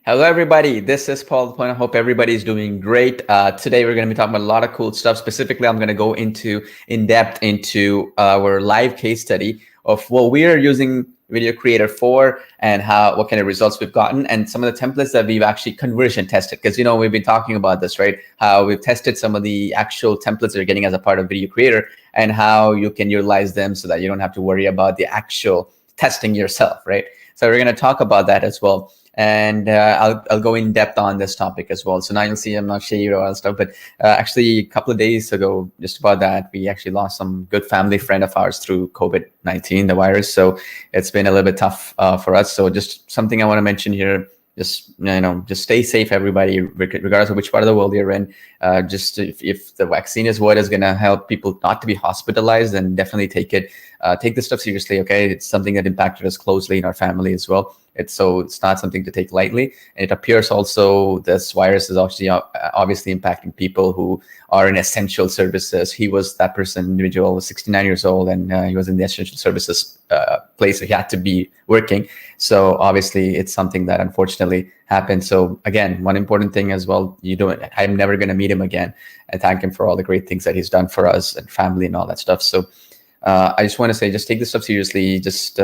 Hello, everybody. This is Paul Point. I hope everybody's doing great. Today, we're going to be talking about a lot of cool stuff. Specifically, I'm going to go in depth into our live case study of what we are using Video Creator for and what kind of results we've gotten and some of the templates that we've actually conversion tested. Because, we've been talking about this, right? How we've tested some of the actual templates that you're getting as a part of Video Creator and how you can utilize them so that you don't have to worry about the actual testing yourself, right? So we're going to talk about that as well. And I'll go in depth on this topic as well. So now you'll see I'm not shady or all that stuff, but actually a couple of days ago, just about that, we actually lost some good family friend of ours through COVID-19, the virus. So it's been a little bit tough for us. So just something I want to mention here. Just stay safe, everybody, regardless of which part of the world you're in. Just if the vaccine is what is going to help people not to be hospitalized, then definitely take it. Take this stuff seriously, okay? It's something that impacted us closely in our family as well. It's not something to take lightly. And it appears also this virus is actually obviously impacting people who are in essential services. He was that person, individual, was 69 years old, and he was in the essential services place. So he had to be working. So obviously, it's something that unfortunately happened. So again, one important thing as well, I'm never going to meet him again and thank him for all the great things that he's done for us and family and all that stuff. So I just want to say, just take this stuff seriously. Just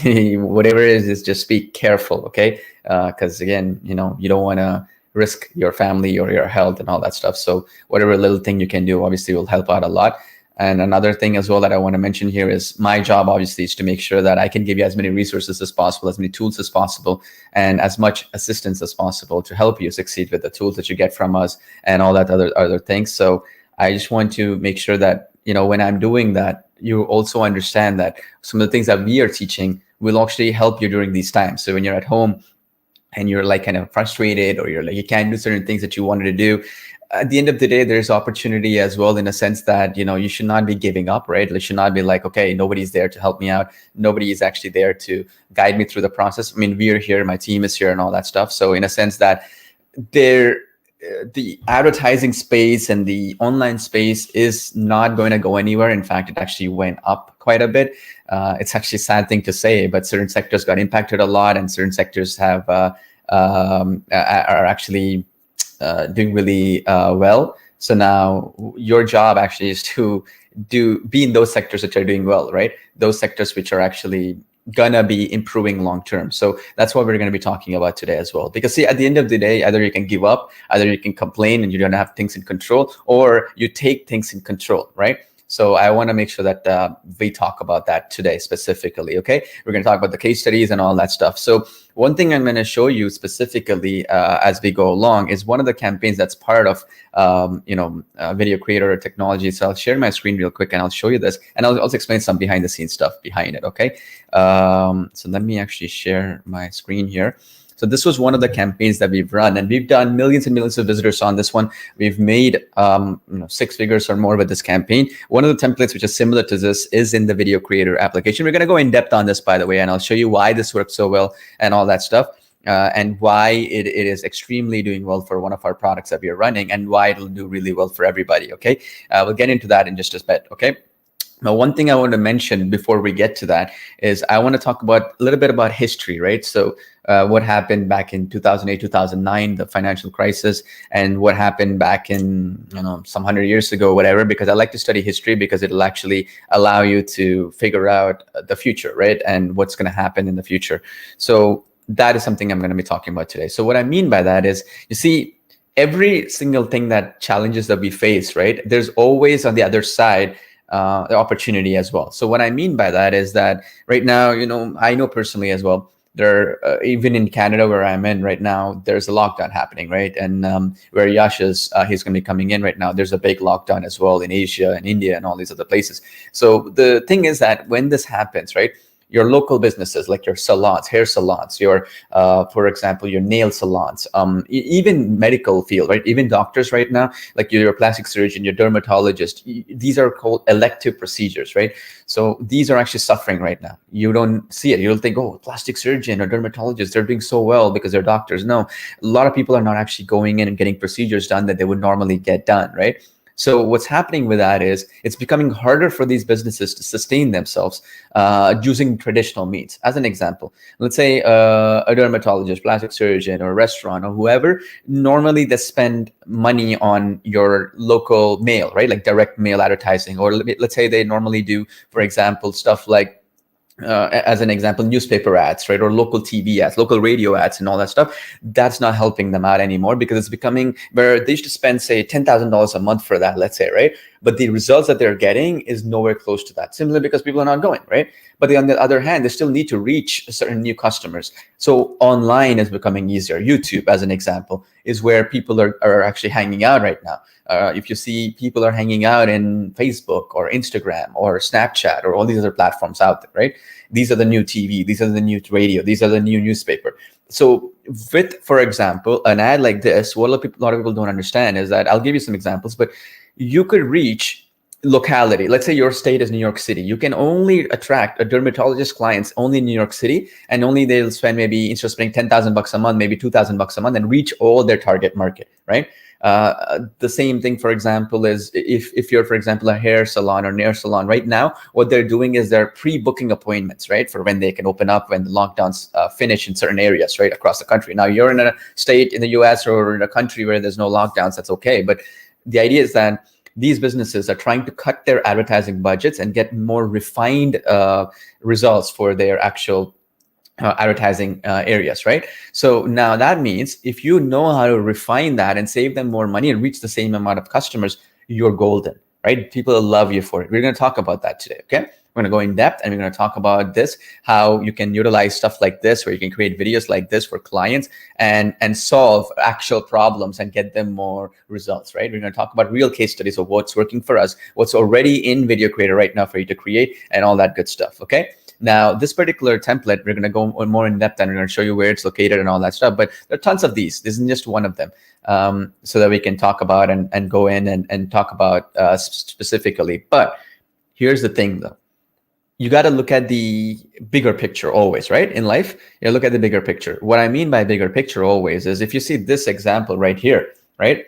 whatever it is just be careful, okay? Because again, you don't want to risk your family or your health and all that stuff. So whatever little thing you can do obviously will help out a lot. And another thing as well that I want to mention here is my job obviously is to make sure that I can give you as many resources as possible, as many tools as possible, and as much assistance as possible to help you succeed with the tools that you get from us and all that other things. So I just want to make sure that when I'm doing that, you also understand that some of the things that we are teaching will actually help you during these times. So when you're at home and you're like kind of frustrated, or you're like, you can't do certain things that you wanted to do, at the end of the day, there's opportunity as well, in a sense that, you should not be giving up, right? You should not be like, okay, nobody's there to help me out. Nobody is actually there to guide me through the process. I mean, we are here, my team is here and all that stuff. So in a sense that the advertising space and the online space is not going to go anywhere. In fact, it actually went up quite a bit. It's actually a sad thing to say, but certain sectors got impacted a lot, and certain sectors are actually doing really well. So now your job actually is to be in those sectors that are doing well, right? Those sectors which are actually gonna be improving long term. So that's what we're going to be talking about today as well. Because see, at the end of the day, either you can give up, either you can complain and you don't have things in control, or you take things in control, right? So I want to make sure that we talk about that today specifically, okay? We're going to talk about the case studies and all that stuff. So one thing I'm going to show you specifically as we go along is one of the campaigns that's part of, Video Creator technology. So I'll share my screen real quick and I'll show you this. And I'll also explain some behind the scenes stuff behind it, okay? So let me actually share my screen here. So this was one of the campaigns that we've run, and we've done millions and millions of visitors on this one. We've made 6 figures or more with this campaign. One of the templates which is similar to this is in the Video Creator application. We're going to go in depth on this, by the way, and I'll show you why this works so well and all that stuff, and why it is extremely doing well for one of our products that we are running, and why it'll do really well for everybody, okay? We'll get into that in just a bit, okay? Now, one thing I want to mention before we get to that is I want to talk a little bit about history, right? So what happened back in 2008, 2009, the financial crisis, and what happened back in, some 100 years ago, whatever, because I like to study history because it'll actually allow you to figure out the future, right? And what's going to happen in the future. So that is something I'm going to be talking about today. So what I mean by that is, you see, every single thing that challenges that we face, right? There's always on the other side the opportunity as well. So what I mean by that is that right now, I know personally as well, there even in Canada where I'm in right now, there's a lockdown happening, right? And where Yash is, he's going to be coming in right now. There's a big lockdown as well in Asia and India and all these other places. So the thing is that when this happens, right, your local businesses like your salons, hair salons, your, for example, your nail salons, even medical field, right? Even doctors right now, like your plastic surgeon, your dermatologist, these are called elective procedures, right? So these are actually suffering right now. You don't see it. You'll think, oh, plastic surgeon or dermatologist, they're doing so well because they're doctors. No, a lot of people are not actually going in and getting procedures done that they would normally get done, right? So what's happening with that is it's becoming harder for these businesses to sustain themselves using traditional means. As an example, let's say a dermatologist, plastic surgeon, or a restaurant, or whoever, normally they spend money on your local mail, right? Like direct mail advertising. Or let's say they normally do, for example, stuff like as an example, newspaper ads, right? Or local TV ads, local radio ads, and all that stuff. That's not helping them out anymore, because it's becoming where they used to spend, say, $10,000 a month for that, let's say, right? But the results that they're getting is nowhere close to that, simply because people are not going, right? But on the other hand, they still need to reach certain new customers. So online is becoming easier. YouTube, as an example, is where people are actually hanging out right now. If you see, people are hanging out in Facebook or Instagram or Snapchat or all these other platforms out there, right? These are the new TV, these are the new radio, these are the new newspaper. So with, for example, an ad like this, what a lot of people don't understand is that, I'll give you some examples, but you could reach locality. Let's say your state is New York City. You can only attract a dermatologist clients only in New York City, and only they'll spend, maybe instead of spending $10,000 a month, maybe $2,000 a month, and reach all their target market, right? The same thing, for example, is if you're, for example, a hair salon or nail salon right now, what they're doing is they're pre-booking appointments, right? For when they can open up, when the lockdowns finish in certain areas, right? Across the country. Now you're in a state in the US or in a country where there's no lockdowns, that's okay. But the idea is that these businesses are trying to cut their advertising budgets and get more refined results for their actual advertising areas, right? So now that means if you know how to refine that and save them more money and reach the same amount of customers, you're golden, right? People love you for it. We're going to talk about that today, okay? We're going to go in depth, and we're going to talk about this, how you can utilize stuff like this, where you can create videos like this for clients and solve actual problems and get them more results, right? We're going to talk about real case studies of what's working for us, what's already in VideoCreator right now for you to create, and all that good stuff, okay? Now, this particular template, we're going to go more in depth, and we're going to show you where it's located and all that stuff. But there are tons of these. This isn't just one of them, so that we can talk about and go in and talk about specifically. But here's the thing, though. You got to look at the bigger picture always, right? In life, you look at the bigger picture. What I mean by bigger picture always is, if you see this example right here, right?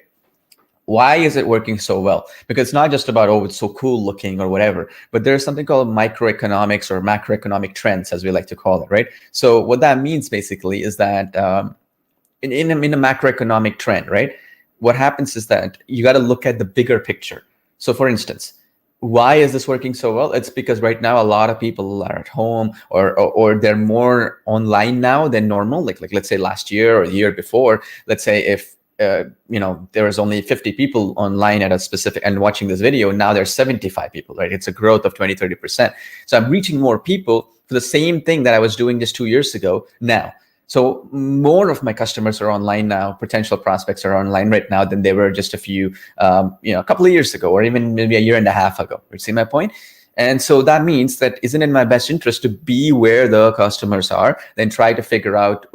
Why is it working so well? Because it's not just about, oh, it's so cool looking or whatever, but there's something called microeconomics or macroeconomic trends, as we like to call it, right? So what that means basically is that in a macroeconomic trend, right? What happens is that you got to look at the bigger picture. So for instance, why is this working so well? It's because right now a lot of people are at home, or they're more online now than normal. Like let's say last year or the year before, let's say if there was only 50 people online at a specific and watching this video, now there's 75 people, right? It's a growth of 20-30%. So I'm reaching more people for the same thing that I was doing just 2 years ago now. So more of my customers are online now. Potential prospects are online right now than they were just a few, a couple of years ago, or even maybe a year and a half ago. You see my point? And so that means that isn't in my best interest to be where the customers are, then try to figure out,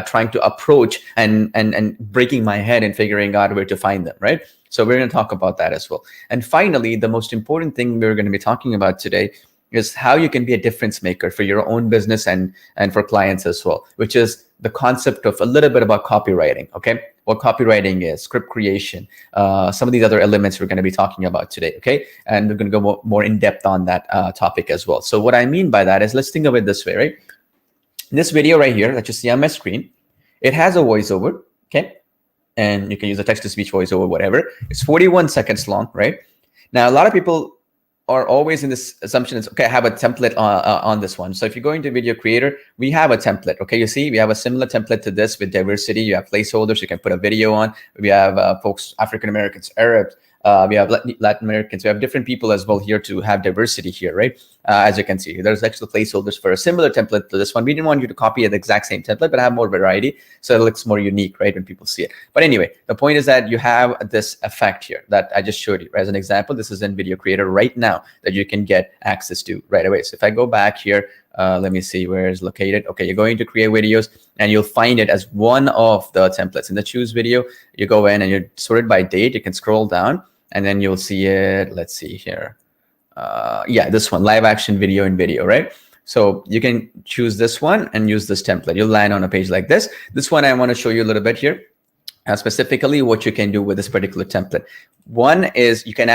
trying to approach and breaking my head and figuring out where to find them, right? So we're going to talk about that as well. And finally, the most important thing we're going to be talking about today is how you can be a difference maker for your own business and for clients as well, which is the concept of a little bit about copywriting, okay? What copywriting is, script creation, some of these other elements we're going to be talking about today, okay? And we're going to go more in depth on that topic as well. So what I mean by that is, let's think of it this way, right? This video right here that you see on my screen, it has a voiceover, okay? And you can use a text-to-speech voiceover, whatever. It's 41 seconds long, right? Now, a lot of people are always in this assumption is, okay, I have a template on this one. So if you go into VideoCreator, we have a template. Okay, you see, we have a similar template to this with diversity. You have placeholders you can put a video on. We have folks, African Americans, Arabs. We have Latin Americans. We have different people as well here to have diversity here, right? As you can see, there's actually placeholders for a similar template to this one. We didn't want you to copy the exact same template, but have more variety, so it looks more unique, right, when people see it. But anyway, the point is that you have this effect here that I just showed you. As an example, this is in VideoCreator right now that you can get access to right away. So if I go back here, let me see where it's located. Okay, you're going to create videos, and you'll find it as one of the templates. In the choose video, you go in and you sort it by date. You can scroll down, and then you'll see it. Let's see here. Yeah, this one, live action video in video, right? So you can choose this one and use this template. You'll land on a page like this. This one I want to show you a little bit here, specifically what you can do with this particular template. One is you can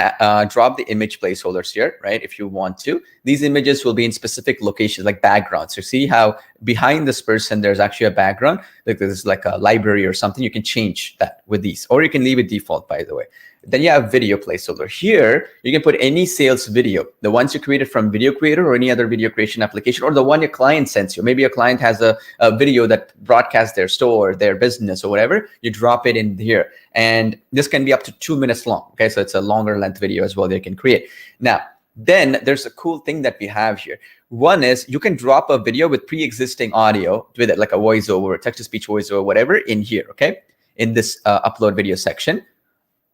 drop the image placeholders here, right? If you want to. These images will be in specific locations like backgrounds. So see how behind this person, there's actually a background. Like there's like a library or something. You can change that with these, or you can leave it default, by the way. Then you have video placeholder. Here, you can put any sales video, the ones you created from VideoCreator or any other video creation application, or the one your client sends you. Maybe a client has a video that broadcasts their store, their business, or whatever. You drop it in here. And this can be up to 2 minutes long. Okay, so it's a longer length video as well that you can create. Now, then there's a cool thing that we have here. One is you can drop a video with pre-existing audio with it, like a voiceover, text-to-speech voiceover, whatever, in here, okay? In this upload video section.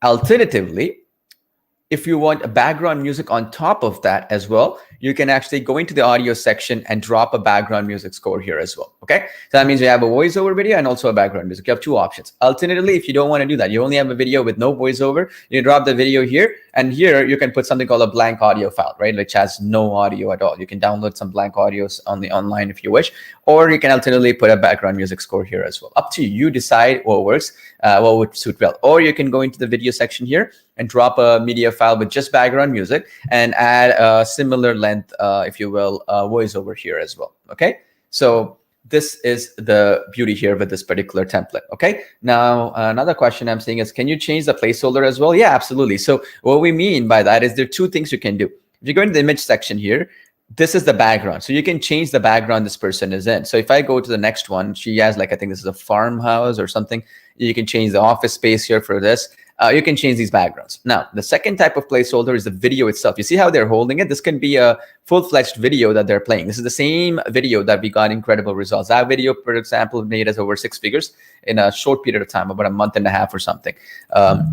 Alternatively, if you want a background music on top of that as well, you can actually go into the audio section and drop a background music score here as well. Okay, so that means you have a voiceover video and also a background music. You have two options. Alternatively, if you don't want to do that, you only have a video with no voiceover, you drop the video here, and here you can put something called a blank audio file, right, which has no audio at all. You can download some blank audios on the online if you wish, or you can alternatively put a background music score here as well. Up to you. You decide what works, what would suit well. Or you can go into the video section here and drop a media file with just background music and add a similar length, if you will, voiceover here as well. Okay, so this is the beauty here with this particular template. Okay, now another question I'm seeing is, can you change the placeholder as well? Yeah, absolutely. So what we mean by that is there are two things you can do. If you go into the image section here, this is the background. So you can change the background this person is in. So if I go to the next one, she has like, I think this is a farmhouse or something. You can change the office space here for this. You can change these backgrounds. Now, the second type of placeholder is the video itself. You see how they're holding it? This can be a full-fledged video that they're playing. This is the same video that we got incredible results. That video, for example, made us over 6 figures in a short period of time, about a month and a half or something. So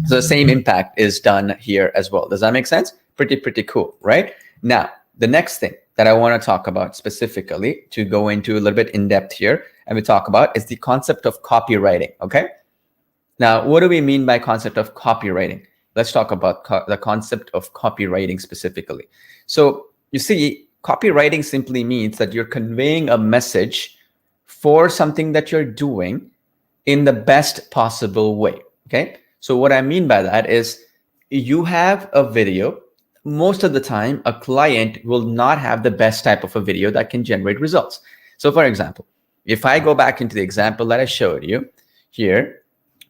the same impact is done here as well. Does that make sense? Pretty cool, right? Now, the next thing that I want to talk about specifically, to go into a little bit in depth here, and we talk about, is the concept of copywriting, okay? Now, what do we mean by concept of copywriting? Let's talk about the concept of copywriting specifically. So you see, copywriting simply means that you're conveying a message for something that you're doing in the best possible way, okay? So what I mean by that is you have a video. Most of the time, a client will not have the best type of a video that can generate results. So for example, if I go back into the example that I showed you here,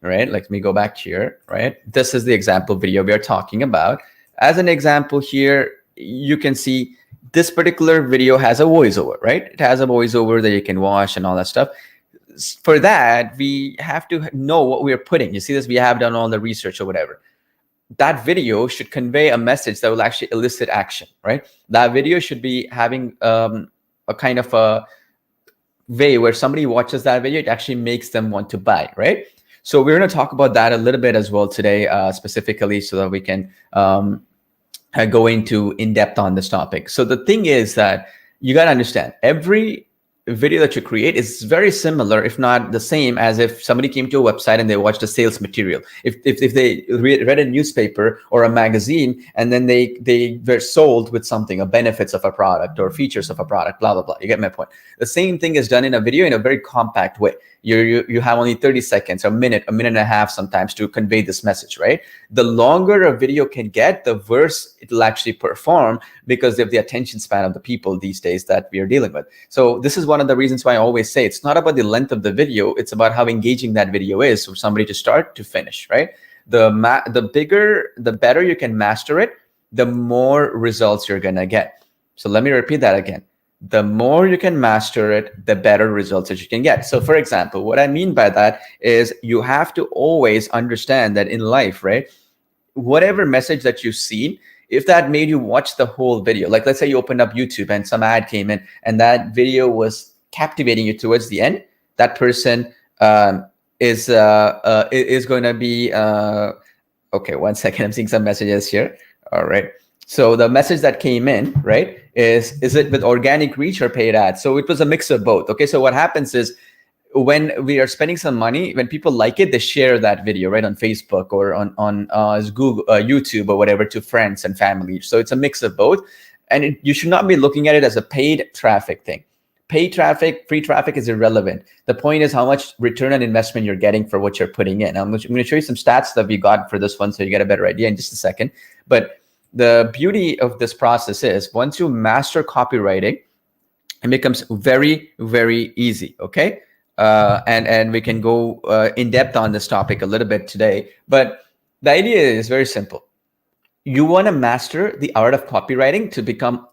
right? Let me go back here, right? This is the example video we are talking about. As an example here, you can see this particular video has a voiceover, right? It has a voiceover that you can watch and all that stuff. For that, we have to know what we are putting. You see this, we have done all the research or whatever. That video should convey a message that will actually elicit action, right? That video should be having a kind of a way where somebody watches that video, it actually makes them want to buy, right? So we're going to talk about that a little bit as well today, specifically, so that we can go into in depth on this topic. So the thing is that you got to understand, every video that you create is very similar, if not the same, as if somebody came to a website and they watched a sales material. If they read a newspaper or a magazine, and then they were sold with something, a benefits of a product or features of a product, blah, blah, blah. You get my point. The same thing is done in a video in a very compact way. You have only 30 seconds, a minute and a half sometimes to convey this message, right? The longer a video can get, the worse it'll actually perform, because of the attention span of the people these days that we are dealing with. So this is one of the reasons why I always say it's not about the length of the video, it's about how engaging that video is for somebody to start to finish, right? The bigger, the better you can master it, the more results you're gonna get. So let me repeat that again. The more you can master it, the better results that you can get. So for example, what I mean by that is you have to always understand that in life, right? Whatever message that you've seen, if that made you watch the whole video, like let's say you opened up YouTube and some ad came in and that video was captivating you towards the end, that person is going to be, okay, 1 second, I'm seeing some messages here. All right. So the message that came in, right, is it with organic reach or paid ads? So it was a mix of both. Okay, so what happens is when we are spending some money, when people like it, they share that video, right, on Facebook or on Google, YouTube or whatever, to friends and family. So it's a mix of both. And you should not be looking at it as a paid traffic thing. Paid traffic, free traffic is irrelevant. The point is how much return on investment you're getting for what you're putting in. I'm going to show you some stats that we got for this one so you get a better idea in just a second. But the beauty of this process is once you master copywriting, it becomes very, very easy, okay? And we can go in depth on this topic a little bit today. But the idea is very simple. You want to master the art of copywriting to become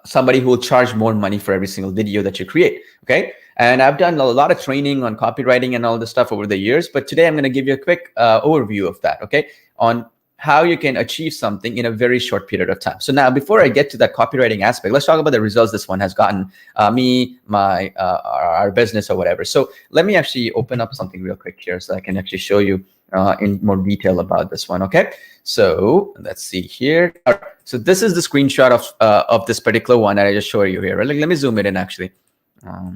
somebody who will charge more money for every single video that you create, okay? And I've done a lot of training on copywriting and all this stuff over the years, but today I'm going to give you a quick overview of that, okay? On how you can achieve something in a very short period of time. So now, before I get to that copywriting aspect, let's talk about the results this one has gotten me, our business or whatever. So let me actually open up something real quick here so I can actually show you in more detail about this one, okay? So let's see here. All right. So this is the screenshot of this particular one that I just showed you here. Right? Let me zoom it in actually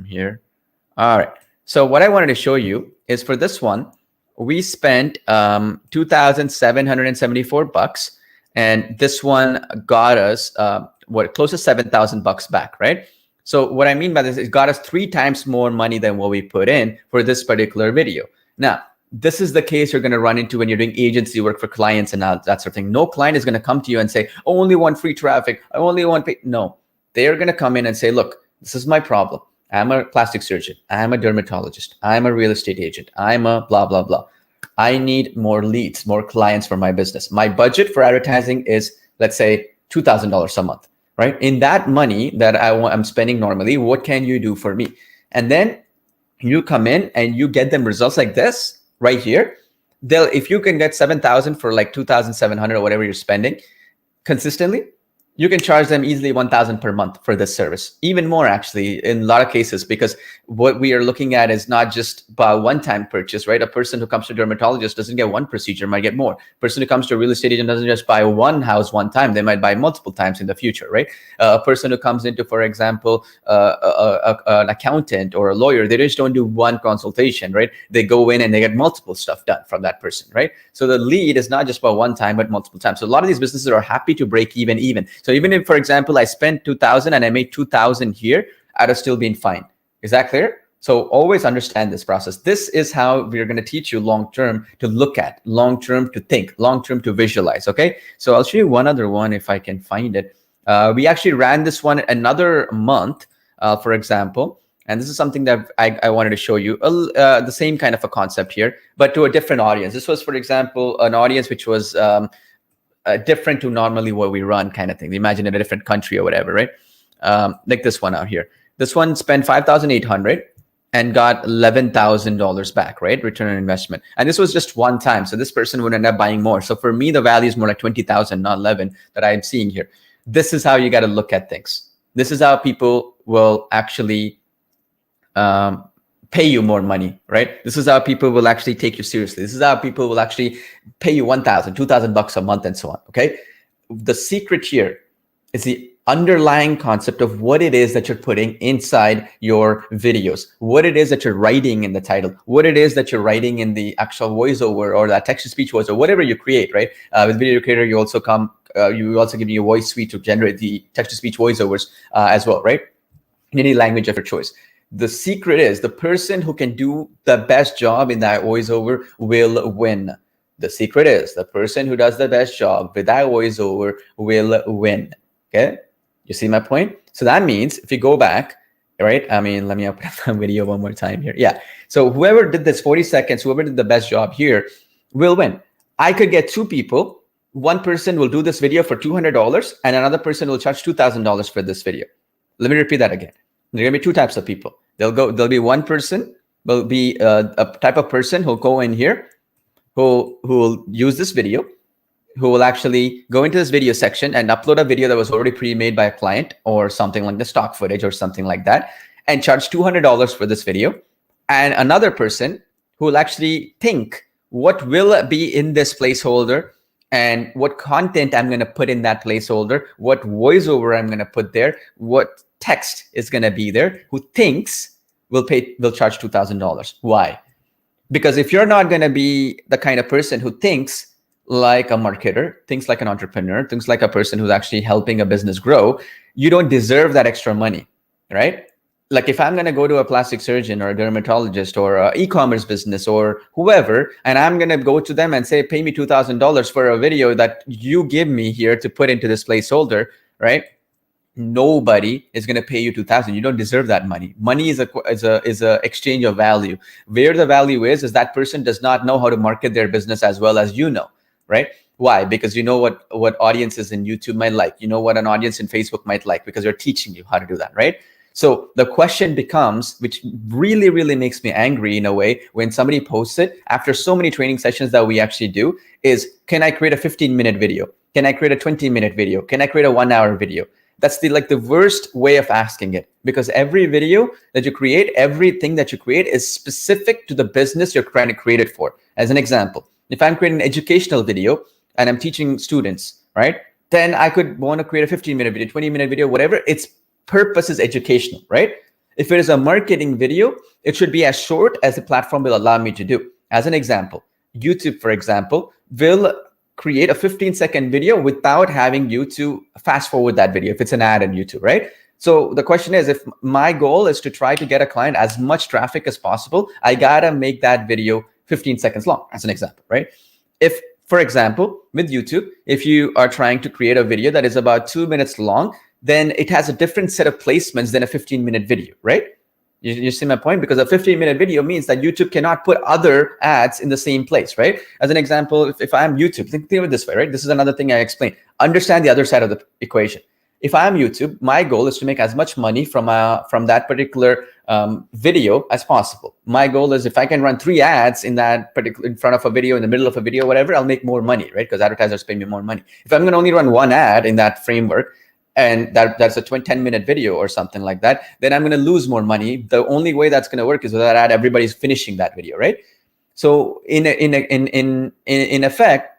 here. All right. So what I wanted to show you is for this one, we spent $2,774, and this one got us close to $7,000 back, right? So what I mean by this is it got us 3 times more money than what we put in for this particular video. Now, this is the case you're going to run into when you're doing agency work for clients and that sort of thing. No client is going to come to you and say, I only want free traffic. I only want pay. No, they're going to come in and say, look, this is my problem. I'm a plastic surgeon. I'm a dermatologist. I'm a real estate agent. I'm a blah, blah, blah. I need more leads, more clients for my business. My budget for advertising is, let's say, $2,000 a month, right? In that money that I'm spending normally, what can you do for me? And then you come in and you get them results like this right here. If you can get 7,000 for like 2,700 or whatever you're spending consistently, you can charge them easily 1,000 per month for this service, even more actually in a lot of cases, because what we are looking at is not just a one-time purchase, right? A person who comes to a dermatologist doesn't get one procedure, might get more. A person who comes to a real estate agent doesn't just buy one house one time, they might buy multiple times in the future, right? A person who comes into, for example, an accountant or a lawyer, they just don't do one consultation, right? They go in and they get multiple stuff done from that person, right? So the lead is not just about one time, but multiple times. So a lot of these businesses are happy to break even. So even if, for example, I spent 2,000 and I made 2,000 here, I'd have still been fine. Is that clear? So always understand this process. This is how we're going to teach you long-term to look at, long-term to think, long-term to visualize, okay? So I'll show you one other one if I can find it. We actually ran this one another month, for example, and this is something that I wanted to show you, the same kind of a concept here, but to a different audience. This was, for example, an audience which was different to normally what we run kind of thing. Imagine in a different country or whatever, right? Like this one out here. This one spent $5,800 and got $11,000 back, right? Return on investment. And this was just one time. So this person would end up buying more. So for me, the value is more like 20,000, not 11 that I'm seeing here. This is how you got to look at things. This is how people will actually pay you more money, right? This is how people will actually take you seriously. This is how people will actually pay you $1,000, $2,000 a month and so on, okay? The secret here is the underlying concept of what it is that you're putting inside your videos, what it is that you're writing in the title, what it is that you're writing in the actual voiceover or that text-to-speech voice or whatever you create, right? With VideoCreator, you also give me a voice suite to generate the text-to-speech voiceovers as well, right? In any language of your choice. The secret is the person who can do the best job in that voiceover will win. The secret is the person who does the best job with that voiceover will win. Okay, you see my point? So that means if you go back, right? I mean, let me open up the video one more time here. Yeah. So whoever did this 40 seconds, whoever did the best job here will win. I could get 2 people. One person will do this video for $200 and another person will charge $2,000 for this video. Let me repeat that again. There are going to be 2 types of people. There'll be one person, will be a type of person who'll go in here, who will use this video, who will actually go into this video section and upload a video that was already pre-made by a client or something like the stock footage or something like that, and charge $200 for this video. And another person who will actually think what will be in this placeholder and what content I'm going to put in that placeholder, what voiceover I'm going to put there, what text is going to be there, who thinks will charge $2,000. Why? Because if you're not going to be the kind of person who thinks like a marketer, thinks like an entrepreneur, thinks like a person who's actually helping a business grow, you don't deserve that extra money, right? like if I'm going to go to a plastic surgeon or a dermatologist or an e-commerce business or whoever, and I'm going to go to them and say, pay me $2,000 for a video that you give me here to put into this placeholder, right? Nobody is going to pay you 2,000. You don't deserve that money. Money is a exchange of value. Where the value is that person does not know how to market their business as well as you know, right? Why? Because you know what audiences in YouTube might like. You know what an audience in Facebook might like because they're teaching you how to do that, right? So the question becomes, which really, really makes me angry in a way, when somebody posts it after so many training sessions that we actually do, is, can I create a 15-minute video? Can I create a 20-minute video? Can I create a 1-hour video? That's the worst way of asking it, because every video that you create, everything that you create is specific to the business you're trying to create it for. As an example, if I'm creating an educational video and I'm teaching students, right? Then I could want to create a 15-minute video, 20-minute video, whatever. Its purpose is educational, right? If it is a marketing video, it should be as short as the platform will allow me to do. As an example, YouTube, for example, will create a 15-second video without having you to fast forward that video if it's an ad on YouTube, right? So the question is, if my goal is to try to get a client as much traffic as possible, I gotta make that video 15 seconds long, as an example, right? If, for example, with YouTube, if you are trying to create a video that is about 2 minutes long, then it has a different set of placements than a 15-minute video, right? You see my point? Because a 15-minute video means that YouTube cannot put other ads in the same place, right? As an example, if I'm YouTube, think of it this way, right? This is another thing I explained. Understand the other side of the equation. If I'm YouTube, my goal is to make as much money from that particular video as possible. My goal is, if I can run 3 ads in front of a video, in the middle of a video, whatever, I'll make more money, right? Because advertisers pay me more money. If I'm going to only run 1 ad in that framework, and that's a 10-minute video or something like that, then I'm going to lose more money. The only way that's going to work is with that ad, everybody's finishing that video, right? So in effect,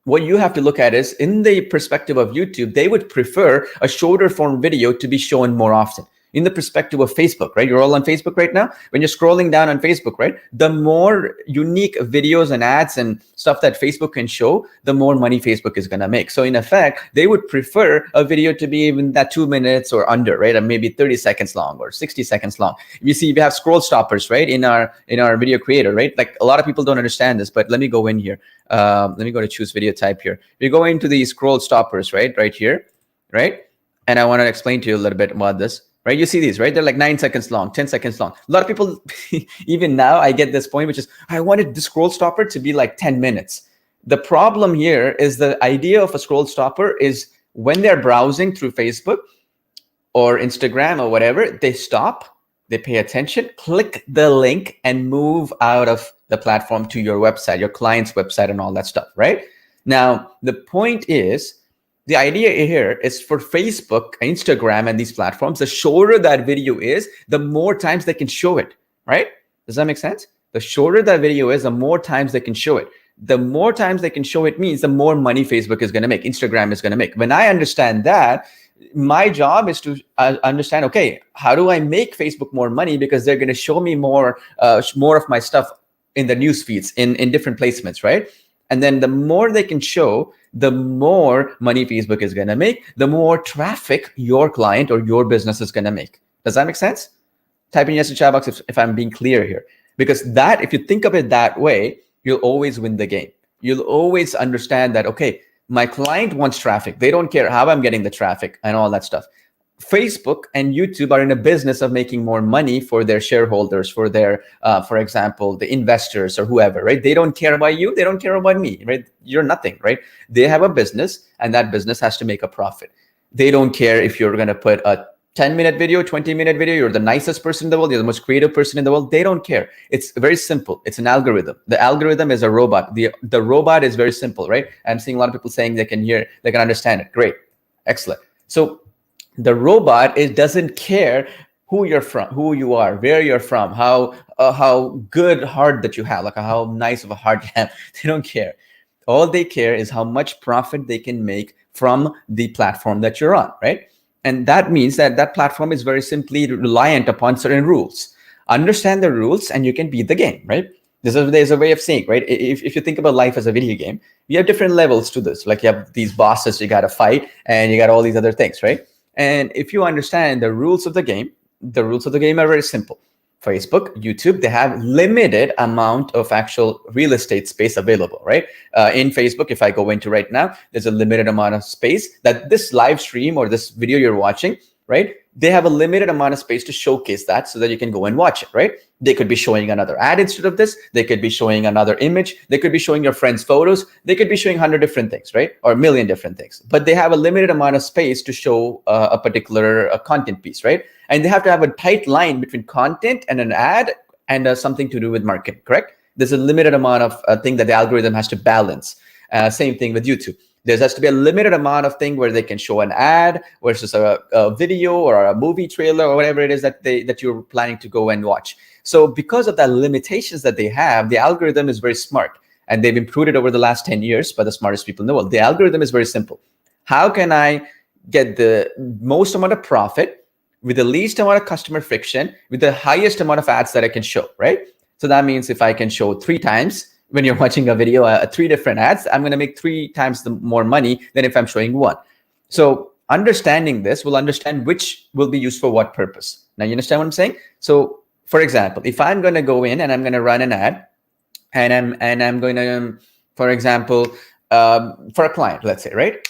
what you have to look at is, in the perspective of YouTube, they would prefer a shorter form video to be shown more often. In the perspective of Facebook, right? You're all on Facebook right now. When you're scrolling down on Facebook, right? The more unique videos and ads and stuff that Facebook can show, the more money Facebook is going to make. So in effect, they would prefer a video to be even that 2 minutes or under, right? Or maybe 30 seconds long or 60 seconds long. You see, we have scroll stoppers, right? In our video creator, right? Like, a lot of people don't understand this, but let me go in here. Let me go to choose video type here. We go into the scroll stoppers, right? Right here, right? And I want to explain to you a little bit about this. Right, you see these, right? They're like 9 seconds long, 10 seconds long. A lot of people, even now, I get this point, which is, I wanted the scroll stopper to be like 10 minutes. The problem here is, the idea of a scroll stopper is, when they're browsing through Facebook or Instagram or whatever, they stop, they pay attention, click the link, and move out of the platform to your website, your client's website, and all that stuff, right? Now, the point is, the idea here is, for Facebook, Instagram, and these platforms, the shorter that video is, the more times they can show it, right? Does that make sense? The shorter that video is, the more times they can show it. The more times they can show it means the more money Facebook is going to make, Instagram is going to make. When I understand that, my job is to understand, okay, how do I make Facebook more money? Because they're going to show me more of my stuff in the news feeds, in different placements, right? And then the more they can show, the more money Facebook is going to make, the more traffic your client or your business is going to make. Does that make sense? Type in yes to chat box if I'm being clear here. Because that, if you think of it that way, you'll always win the game. You'll always understand that, okay, my client wants traffic. They don't care how I'm getting the traffic and all that stuff. Facebook and YouTube are in a business of making more money for their shareholders, for their, for example, the investors or whoever, right? They don't care about you. They don't care about me, right? You're nothing, right? They have a business, and that business has to make a profit. They don't care if you're going to put a 10-minute video, 20-minute video, you're the nicest person in the world, you're the most creative person in the world. They don't care. It's very simple. It's an algorithm. The algorithm is a robot. The robot is very simple, right? I'm seeing a lot of people saying they can understand it. Great. Excellent. So the robot, it doesn't care who you're from, who you are, where you're from, how good heart that you have, like how nice of a heart you have. They don't care. All they care is how much profit they can make from the platform that you're on, right? And that means that platform is very simply reliant upon certain rules. Understand the rules and you can beat the game, right? There's a way of saying, right? If you think about life as a video game, you have different levels to this. Like, you have these bosses you got to fight, and you got all these other things, right? And if you understand the rules of the game, the rules of the game are very simple. Facebook, YouTube, they have limited amount of actual real estate space available, right? In Facebook, if I go into right now, there's a limited amount of space that this live stream or this video you're watching, right? They have a limited amount of space to showcase that so that you can go and watch it, right? They could be showing another ad instead of this. They could be showing another image. They could be showing your friend's photos. They could be showing 100 different things, right? Or a million different things. But they have a limited amount of space to show a particular content piece, right? And they have to have a tight line between content and an ad and something to do with marketing, correct? There's a limited amount of thing that the algorithm has to balance. Same thing with YouTube. There has to be a limited amount of thing where they can show an ad versus a video or a movie trailer or whatever it is that you're planning to go and watch. So because of the limitations that they have, the algorithm is very smart, and they've improved it over the last 10 years by the smartest people in the world. The algorithm is very simple. How can I get the most amount of profit with the least amount of customer friction with the highest amount of ads that I can show, right? So that means if I can show 3 times when you're watching a video, 3 different ads, I'm going to make 3 times the more money than if I'm showing 1. So understanding this will understand which will be used for what purpose. Now you understand what I'm saying? So for example, if I'm going to go in and I'm going to run an ad, and I'm going to, for example, for a client, let's say, right?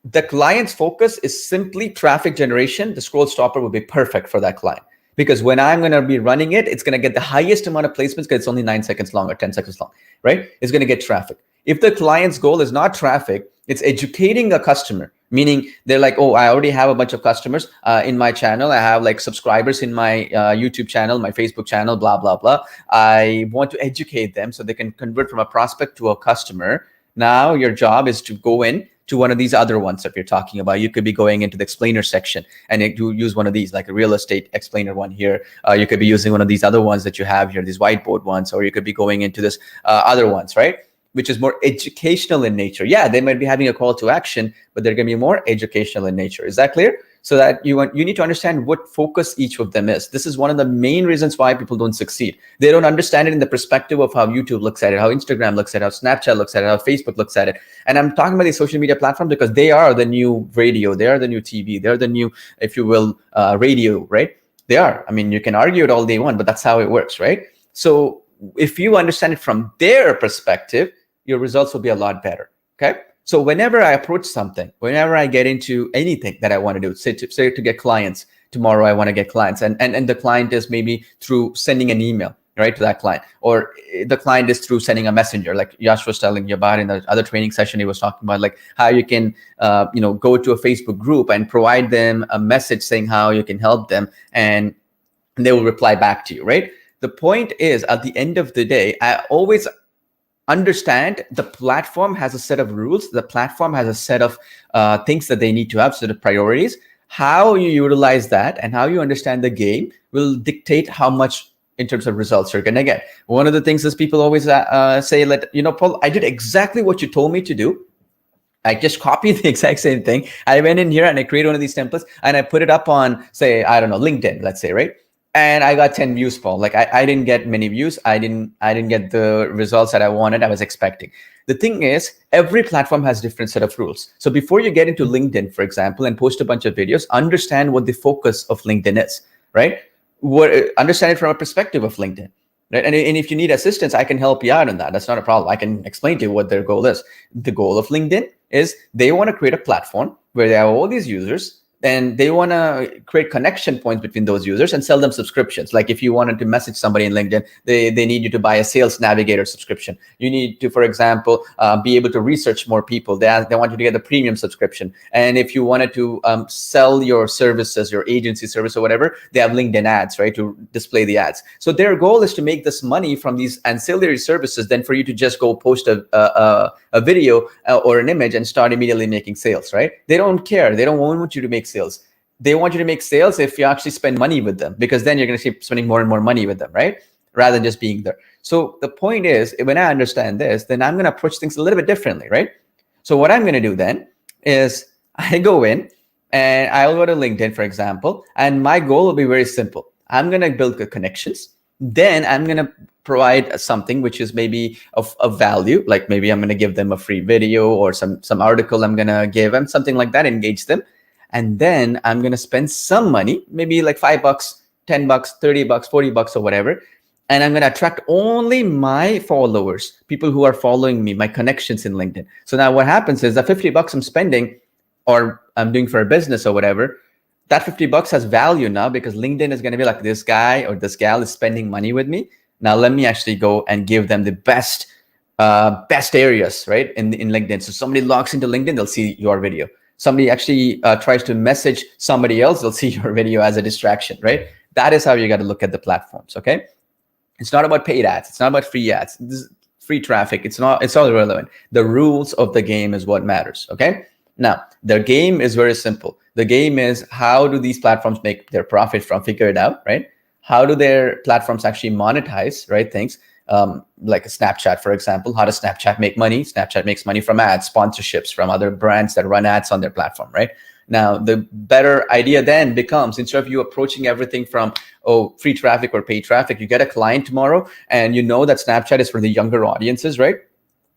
The client's focus is simply traffic generation. The scroll stopper will be perfect for that client. Because when I'm going to be running it, it's going to get the highest amount of placements because it's only 9 seconds long or 10 seconds long, right? It's going to get traffic. If the client's goal is not traffic, it's educating a customer, meaning they're like, oh, I already have a bunch of customers in my channel. I have like subscribers in my YouTube channel, my Facebook channel, blah, blah, blah. I want to educate them so they can convert from a prospect to a customer. Now your job is to go in to one of these other ones that you're talking about. You could be going into the explainer section and you use one of these, like a real estate explainer one here. You could be using one of these other ones that you have here, these whiteboard ones, or you could be going into this other ones, right? Which is more educational in nature. Yeah, they might be having a call to action, but they're going to be more educational in nature. Is that clear? So that you need to understand what focus each of them is. This is one of the main reasons why people don't succeed. They don't understand it in the perspective of how YouTube looks at it, how Instagram looks at it, how Snapchat looks at it, how Facebook looks at it. And I'm talking about these social media platforms because they are the new radio, they are the new TV, they're the new, if you will, radio, right? They are. I mean, you can argue it all day one, but that's how it works, right? So if you understand it from their perspective, your results will be a lot better, okay? So whenever I approach something, whenever I get into anything that I want to do, say to get clients, tomorrow I want to get clients, and the client is maybe through sending an email, right, to that client, or the client is through sending a messenger, like Yash was telling you about in the other training session. He was talking about like how you can, go to a Facebook group and provide them a message saying how you can help them, and they will reply back to you, right? The point is, at the end of the day, I always understand the platform has a set of rules. The platform has a set of things that they need to have, set of priorities. How you utilize that and how you understand the game will dictate how much in terms of results you're going to get. One of the things is people always say that, Paul, I did exactly what you told me to do. I just copied the exact same thing. I went in here and I created one of these templates and I put it up on, say, I don't know, LinkedIn, let's say, right? And I got 10 views, Paul. Like I didn't get many views. I didn't get the results that I wanted, I was expecting. The thing is, every platform has different set of rules. So before you get into LinkedIn, for example, and post a bunch of videos, understand what the focus of LinkedIn is, right? Understand it from a perspective of LinkedIn, right? And if you need assistance, I can help you out on that. That's not a problem. I can explain to you what their goal is. The goal of LinkedIn is they want to create a platform where they have all these users, and they want to create connection points between those users and sell them subscriptions. Like if you wanted to message somebody in LinkedIn, they need you to buy a Sales Navigator subscription. You need to, for example, be able to research more people. They want you to get the premium subscription. And if you wanted to sell your services, your agency service or whatever, they have LinkedIn ads, right, to display the ads. So their goal is to make this money from these ancillary services than for you to just go post a video or an image and start immediately making sales, right? They don't care. They don't want you to make sales. They want you to make sales if you actually spend money with them, because then you're going to keep spending more and more money with them, right? Rather than just being there. So the point is, when I understand this, then I'm going to approach things a little bit differently, right? So what I'm going to do then is I go in and I'll go to LinkedIn, for example, and my goal will be very simple. I'm going to build good connections. Then I'm going to provide something which is maybe of value, like maybe I'm going to give them a free video or some article I'm going to give them, something like that, engage them. And then I'm going to spend some money, maybe like $5 $10, $30, $40 or whatever. And I'm going to attract only my followers, people who are following me, my connections in LinkedIn. So now what happens is the $50 I'm spending or I'm doing for a business or whatever, that $50 has value now because LinkedIn is going to be like, this guy or this gal is spending money with me. Now let me actually go and give them the best areas, right? In LinkedIn. So somebody logs into LinkedIn, they'll see your video. Somebody actually tries to message somebody else, they'll see your video as a distraction, right? That is how you got to look at the platforms, okay? It's not about paid ads. It's not about free ads. This is free traffic. It's all irrelevant. The rules of the game is what matters, okay? Now, the game is very simple. The game is, how do these platforms make their profit from? Figure it out, right? How do their platforms actually monetize, right? Things like a Snapchat, for example. How does Snapchat make money? Snapchat makes money from ads, sponsorships from other brands that run ads on their platform, right? Now, the better idea then becomes, instead of you approaching everything from, oh, free traffic or paid traffic, you get a client tomorrow and you know that Snapchat is for the younger audiences, right?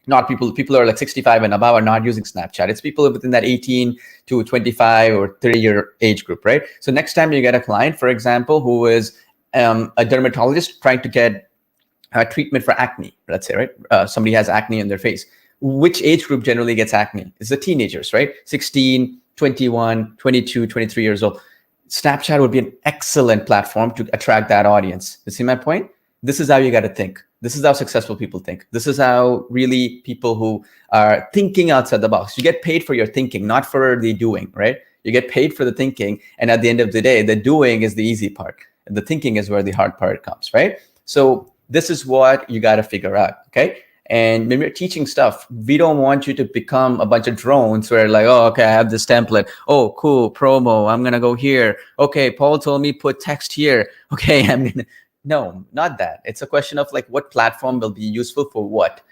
Not people who are like 65 and above are not using Snapchat. It's people within that 18 to 25 or 30-year age group, right? So next time you get a client, for example, who is a dermatologist trying to get a treatment for acne, let's say, right? Somebody has acne in their face. Which age group generally gets acne? It's the teenagers, right? 16, 21, 22, 23 years old. Snapchat would be an excellent platform to attract that audience. You see my point? This is how you got to think. This is how successful people think. This is how really people who are thinking outside the box. You get paid for your thinking, not for the doing, right? You get paid for the thinking. And at the end of the day, the doing is the easy part. And the thinking is where the hard part comes, right? So this is what you got to figure out, okay? And when we're teaching stuff, we don't want you to become a bunch of drones where like, oh, okay, I have this template. Oh, cool, promo. I'm going to go here. Okay, Paul told me put text here. Okay, I'm going to. No, not that. It's a question of like, what platform will be useful for what?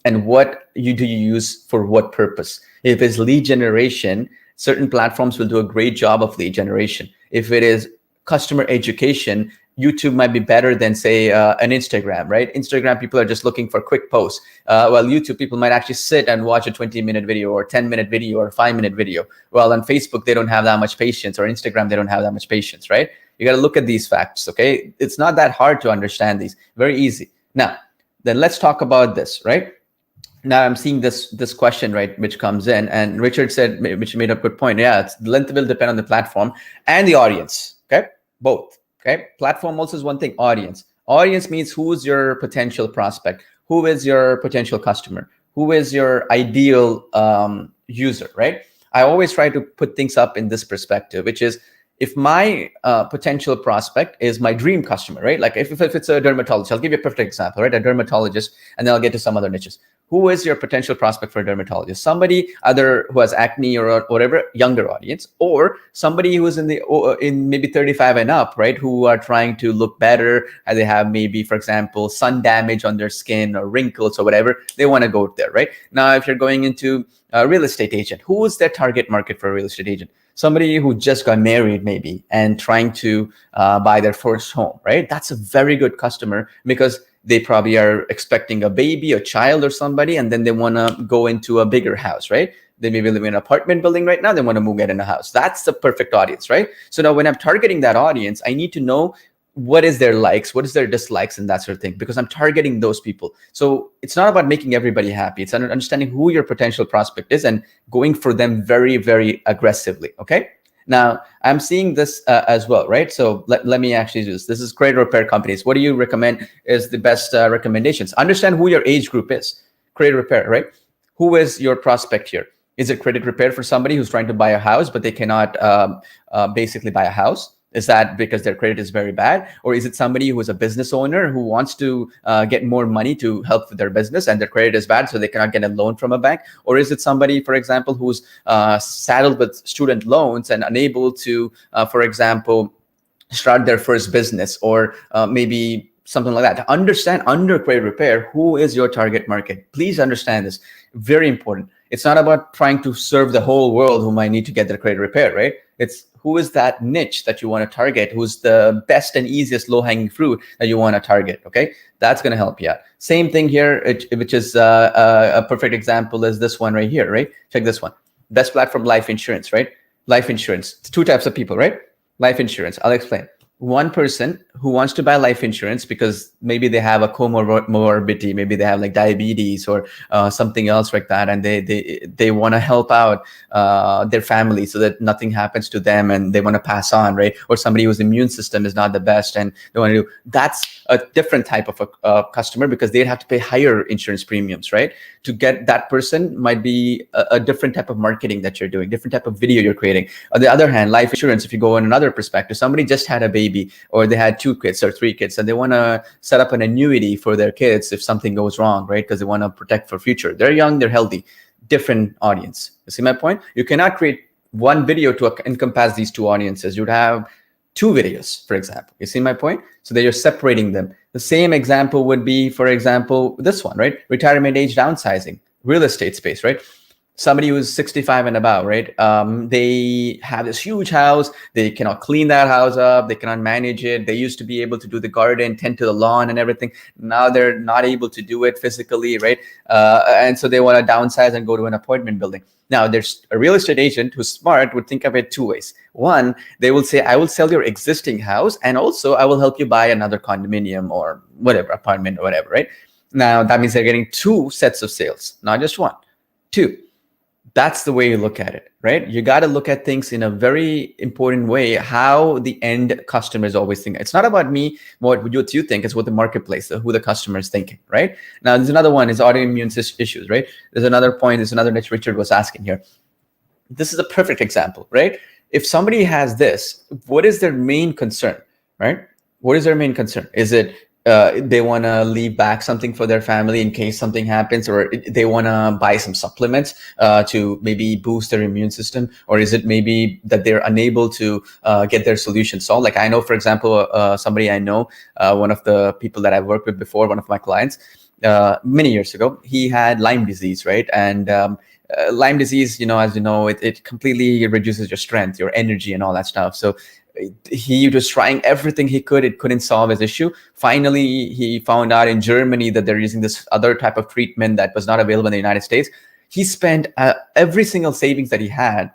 And what do you use for what purpose? If it's lead generation, certain platforms will do a great job of lead generation. If it is customer education, YouTube might be better than, say, an Instagram, right? Instagram, people are just looking for quick posts. While YouTube, people might actually sit and watch a 20-minute video or 10-minute video or 5-minute video. Well, on Facebook, they don't have that much patience, or Instagram, they don't have that much patience, right? You got to look at these facts, okay? It's not that hard to understand these. Very easy. Now, then let's talk about this, right? Now I'm seeing this question, right, which comes in, and Richard said, which made a good point. Yeah, it's, the length will depend on the platform and the audience, okay? Both. Okay, platform also is one thing. Audience means who's your potential prospect, who is your potential customer, who is your ideal user, right? I always try to put things up in this perspective, which is, if my potential prospect is my dream customer, right? Like if it's a dermatologist, I'll give you a perfect example, right? A dermatologist, and then I'll get to some other niches. Who is your potential prospect for a dermatologist? Somebody either who has acne or whatever, younger audience, or somebody who is in maybe 35 and up, right? Who are trying to look better, and they have maybe, for example, sun damage on their skin or wrinkles or whatever. They want to go there, right? Now, if you're going into a real estate agent, who is their target market for a real estate agent? Somebody who just got married maybe and trying to buy their first home, right? That's a very good customer because they probably are expecting a baby, a child or somebody, and then they want to go into a bigger house, right? They maybe live in an apartment building right now. They want to move get in a house. That's the perfect audience, right? So now when I'm targeting that audience, I need to know what is their likes, what is their dislikes, and that sort of thing, because I'm targeting those people. So it's not about making everybody happy. It's understanding who your potential prospect is and going for them very, very aggressively, okay? Now, I'm seeing this as well, right? So let me actually do this. This is credit repair companies. What do you recommend is the best recommendations? Understand who your age group is. Credit repair, right? Who is your prospect here? Is it credit repair for somebody who's trying to buy a house, but they cannot basically buy a house? Is that because their credit is very bad? Or is it somebody who is a business owner who wants to get more money to help with their business and their credit is bad, so they cannot get a loan from a bank? Or is it somebody, for example, who's saddled with student loans and unable to, for example, start their first business, or maybe something like that? To understand under credit repair, who is your target market? Please understand this. Very important. It's not about trying to serve the whole world who might need to get their credit repair, right? It's who is that niche that you want to target, who's the best and easiest low-hanging fruit that you want to target, okay? That's going to help you out. Same thing here, which is a perfect example is this one right here, right? Check this one. Best platform, life insurance, right? Life insurance. It's two types of people, right? Life insurance. I'll explain. one person who wants to buy life insurance because maybe they have a comorbidity, maybe they have like diabetes or something else like that, and they want to help out their family so that nothing happens to them, and they want to pass on, right? Or somebody whose immune system is not the best, and they want to do, that's a different type of a customer, because they'd have to pay higher insurance premiums, right? To get that person might be a different type of marketing that you're doing, different type of video you're creating. On the other hand, life insurance, if you go in another perspective, somebody just had a baby, or they had 2 kids or 3 kids, and they want to set up an annuity for their kids if something goes wrong, right? Because they want to protect for future. They're young, they're healthy, different audience. You see my point? You cannot create one video to encompass these 2 audiences. You'd have 2 videos, for example. You see my point? So that you're separating them. The same example would be, for example, this one, right? Retirement age downsizing, real estate space, right? Somebody who's 65 and above, right? They have this huge house. They cannot clean that house up. They cannot manage it. They used to be able to do the garden, tend to the lawn and everything. Now they're not able to do it physically, right? And so they want to downsize and go to an apartment building. Now, there's a real estate agent who's smart would think of it 2 ways. One, they will say, I will sell your existing house, and also I will help you buy another condominium or whatever, apartment or whatever, right? Now, that means they're getting 2 sets of sales, not just 1. 2. That's the way you look at it, right? You got to look at things in a very important way, how the end customer is always thinking. It's not about me, what you think, it's what the marketplace, who the customer is thinking, right? Now, there's another one is autoimmune issues, right? There's another point, there's another niche Richard was asking here. This is a perfect example, right? If somebody has this, what is their main concern, right? What is their main concern? Is it they want to leave back something for their family in case something happens, or they want to buy some supplements to maybe boost their immune system? Or is it maybe that they're unable to get their solution solved? Like I know, for example, somebody I know, one of the people that I've worked with before, one of my clients, many years ago, he had Lyme disease, right? And Lyme disease, as you know, it completely reduces your strength, your energy and all that stuff. So he was trying everything he could. It couldn't solve his issue. Finally, he found out in Germany that they're using this other type of treatment that was not available in the United States. He spent every single savings that he had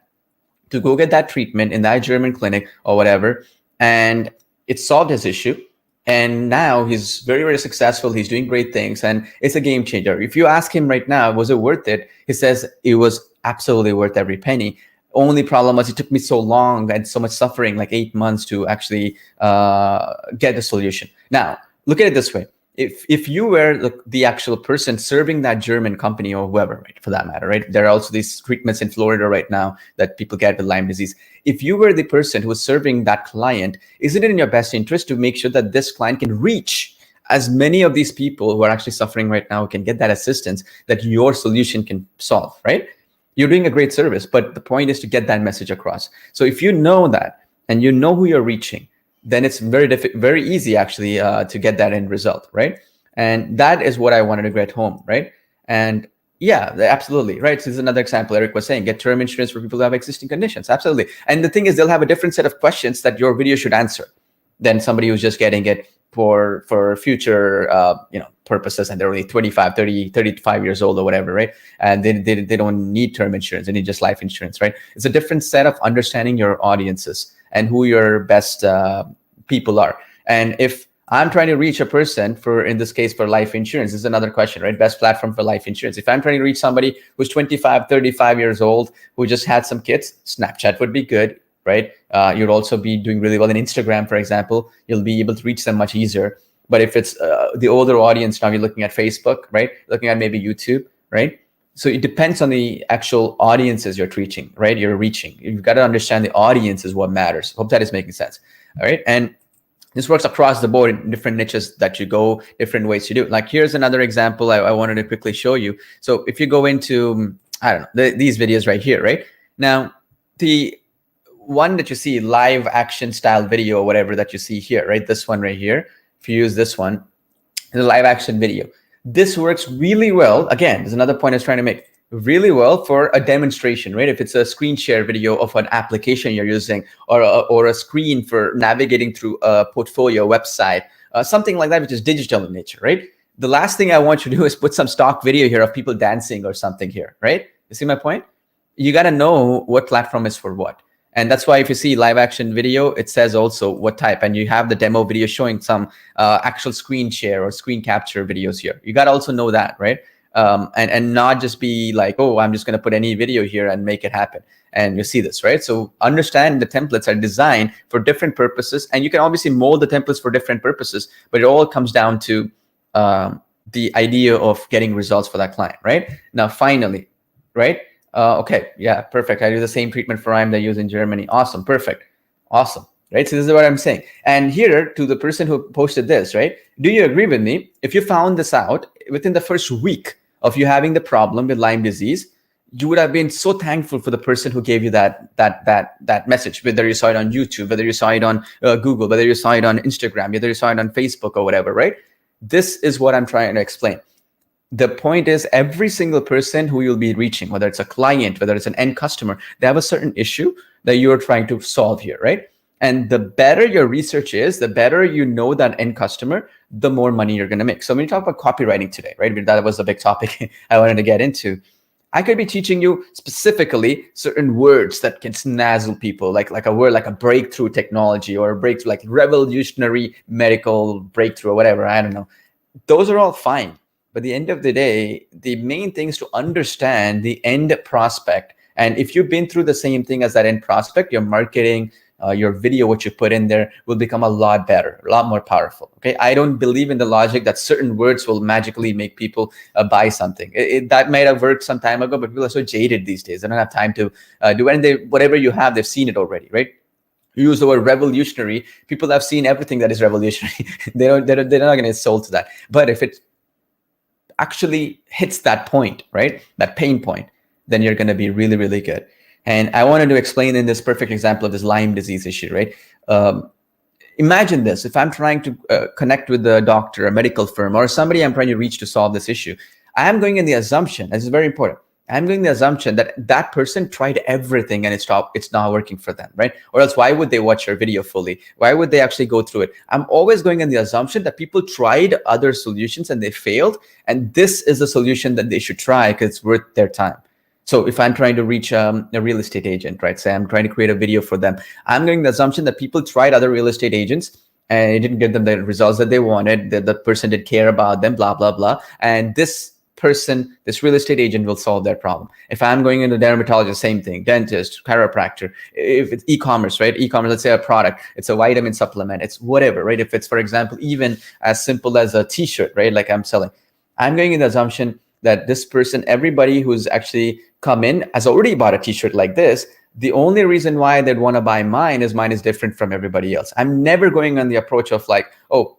to go get that treatment in that German clinic or whatever. And it solved his issue. And now he's very, very successful. He's doing great things. And it's a game changer. If you ask him right now, was it worth it? He says it was absolutely worth every penny. Only problem was it took me so long and so much suffering, like 8 months to actually get the solution. Now, look at it this way. If you were the actual person serving that German company or whoever, right, for that matter, right? There are also these treatments in Florida right now that people get with Lyme disease. If you were the person who was serving that client, isn't it in your best interest to make sure that this client can reach as many of these people who are actually suffering right now, can get that assistance that your solution can solve, right? You're doing a great service, but the point is to get that message across. So if you know that and you know who you're reaching, then it's very easy actually to get that end result, right? And that is what I wanted to get home, right? And yeah, absolutely, right? So this is another example. Eric was saying, get term insurance for people who have existing conditions. Absolutely. And the thing is, they'll have a different set of questions that your video should answer than somebody who's just getting it for future purposes, and they're only 25, 30, 35 years old or whatever, right? And they don't need term insurance, they need just life insurance, right? It's a different set of understanding your audiences and who your best people are. And if I'm trying to reach a person for, in this case, for life insurance, this is another question, right? Best platform for life insurance. If I'm trying to reach somebody who's 25, 35 years old, who just had some kids, Snapchat would be good, right? You'd also be doing really well in Instagram, for example. You'll be able to reach them much easier. But if it's the older audience, now you're looking at Facebook, right? Looking at maybe YouTube, right? So it depends on the actual audiences you're reaching, right? You're reaching. You've got to understand the audience is what matters. Hope that is making sense. All right. And this works across the board in different niches that you go, different ways to do it. Like here's another example I wanted to quickly show you. So if you go into, I don't know, these videos right here, right? Now, the one that you see, live action style video or whatever that you see here, right? This one right here. If you use this one, the live action video, this works really well. Again, there's another point I was trying to make. Really well for a demonstration, right? If it's a screen share video of an application you're using, or a screen for navigating through a portfolio website, something like that, which is digital in nature, right? The last thing I want you to do is put some stock video here of people dancing or something here, right? You see my point? You got to know what platform is for what. And that's why if you see live action video, it says also what type, and you have the demo video showing some actual screen share or screen capture videos here. You got to also know that, right? And not just be like, oh, I'm just going to put any video here and make it happen. And you see this, right? So understand the templates are designed for different purposes, and you can obviously mold the templates for different purposes, but it all comes down to the idea of getting results for that client, right? Now, finally, right? Okay, yeah, perfect. I do the same treatment for rhyme they use in Germany. Awesome, perfect, awesome, right? So this is what I'm saying. And here, to the person who posted this, right? Do you agree with me? If you found this out within the first week of you having the problem with Lyme disease, you would have been so thankful for the person who gave you that message, whether you saw it on YouTube, whether you saw it on Google, whether you saw it on Instagram, whether you saw it on Facebook or whatever, right? This is what I'm trying to explain. The point is, every single person who you'll be reaching, whether it's a client, whether it's an end customer, they have a certain issue that you're trying to solve here, right? And the better your research is, the better you know that end customer, the more money you're going to make. So when you talk about copywriting today, right? That was a big topic I wanted to get into. I could be teaching you specifically certain words that can snazzle people, like a word like a breakthrough technology or a breakthrough, like revolutionary medical breakthrough or whatever. I don't know. Those are all fine. But at the end of the day, the main thing is to understand the end prospect. And if you've been through the same thing as that end prospect, your marketing, your video, what you put in there will become a lot better, a lot more powerful. Okay, I don't believe in the logic that certain words will magically make people buy something. That might have worked some time ago, but people are so jaded these days. They don't have time to do anything. Whatever you have, they've seen it already, right? You use the word revolutionary. People have seen everything that is revolutionary. They're not going to get sold to that. But if it actually hits that point, right, that pain point, then you're going to be really, really good. And I wanted to explain in this perfect example of this Lyme disease issue, right? Imagine this. If I'm trying to connect with a doctor, a medical firm, or somebody I'm trying to reach to solve this issue, I am going in the assumption, this is very important, I'm going in the assumption that that person tried everything and it's not working for them, right? Or else why would they watch your video fully? Why would they actually go through it? I'm always going in the assumption that people tried other solutions and they failed, and this is a solution that they should try because it's worth their time. So if I'm trying to reach a real estate agent, right? Say I'm trying to create a video for them, I'm getting the assumption that people tried other real estate agents and it didn't give them the results that they wanted, that the person did care about them, blah, blah, blah. And this person, this real estate agent will solve their problem. If I'm going into dermatologist, same thing, dentist, chiropractor. If it's e-commerce, right? E-commerce, let's say a product, it's a vitamin supplement, it's whatever, right? If it's, for example, even as simple as a t-shirt, right? Like I'm selling, I'm going in the assumption that this person, everybody who's actually come in has already bought a t-shirt like this. The only reason why they'd want to buy mine is different from everybody else. I'm never going on the approach of like, oh,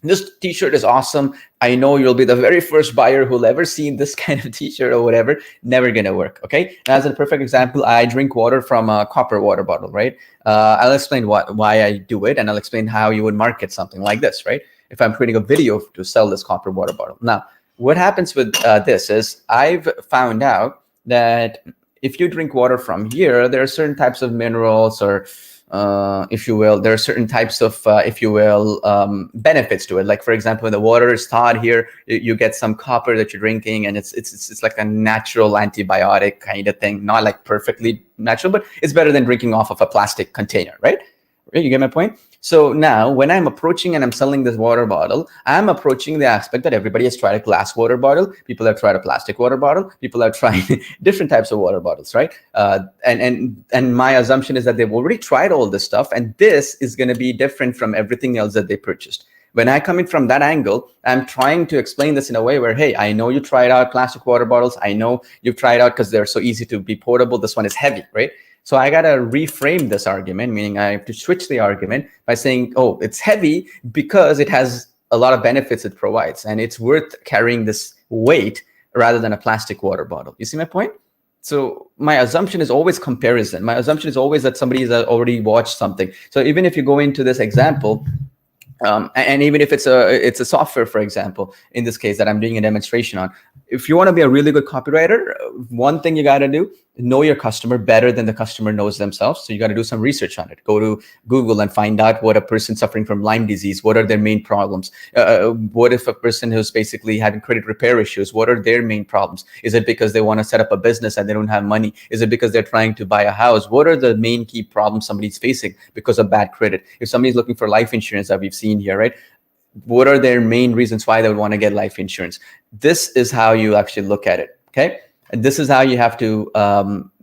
this t-shirt is awesome. I know you'll be the very first buyer who'll ever see this kind of t-shirt or whatever. Never going to work. Okay. Now, as a perfect example, I drink water from a copper water bottle, right? I'll explain why I do it, and I'll explain how you would market something like this, right? If I'm creating a video to sell this copper water bottle. Now, what happens with this is I've found out that if you drink water from here, there are certain types of minerals, or if you will, there are certain types of, if you will, benefits to it. Like, for example, when the water is thawed here, you get some copper that you're drinking, and it's like a natural antibiotic kind of thing. Not like perfectly natural, but it's better than drinking off of a plastic container, right? You get my point? So now when I'm approaching and I'm selling this water bottle, I'm approaching the aspect that everybody has tried a glass water bottle. People have tried a plastic water bottle. People have tried different types of water bottles, right? And my assumption is that they've already tried all this stuff, and this is going to be different from everything else that they purchased. When I come in from that angle, I'm trying to explain this in a way where, hey, I know you tried out plastic water bottles. I know you've tried out because they're so easy to be portable. This one is heavy, right? So I got to reframe this argument, meaning I have to switch the argument by saying, oh, it's heavy because it has a lot of benefits it provides, and it's worth carrying this weight rather than a plastic water bottle. You see my point? So my assumption is always comparison. My assumption is always that somebody has already watched something. So even if you go into this example, and even if it's a software, for example, in this case that I'm doing a demonstration on, if you want to be a really good copywriter, one thing you got to do, know your customer better than the customer knows themselves. So you got to do some research on it. Go to Google and find out what a person suffering from Lyme disease, what are their main problems? What if a person who's basically having credit repair issues, what are their main problems? Is it because they want to set up a business and they don't have money? Is it because they're trying to buy a house? What are the main key problems somebody's facing because of bad credit? If somebody's looking for life insurance that we've seen here, right? What are their main reasons why they would want to get life insurance? This is how you actually look at it, okay? And this is how you have to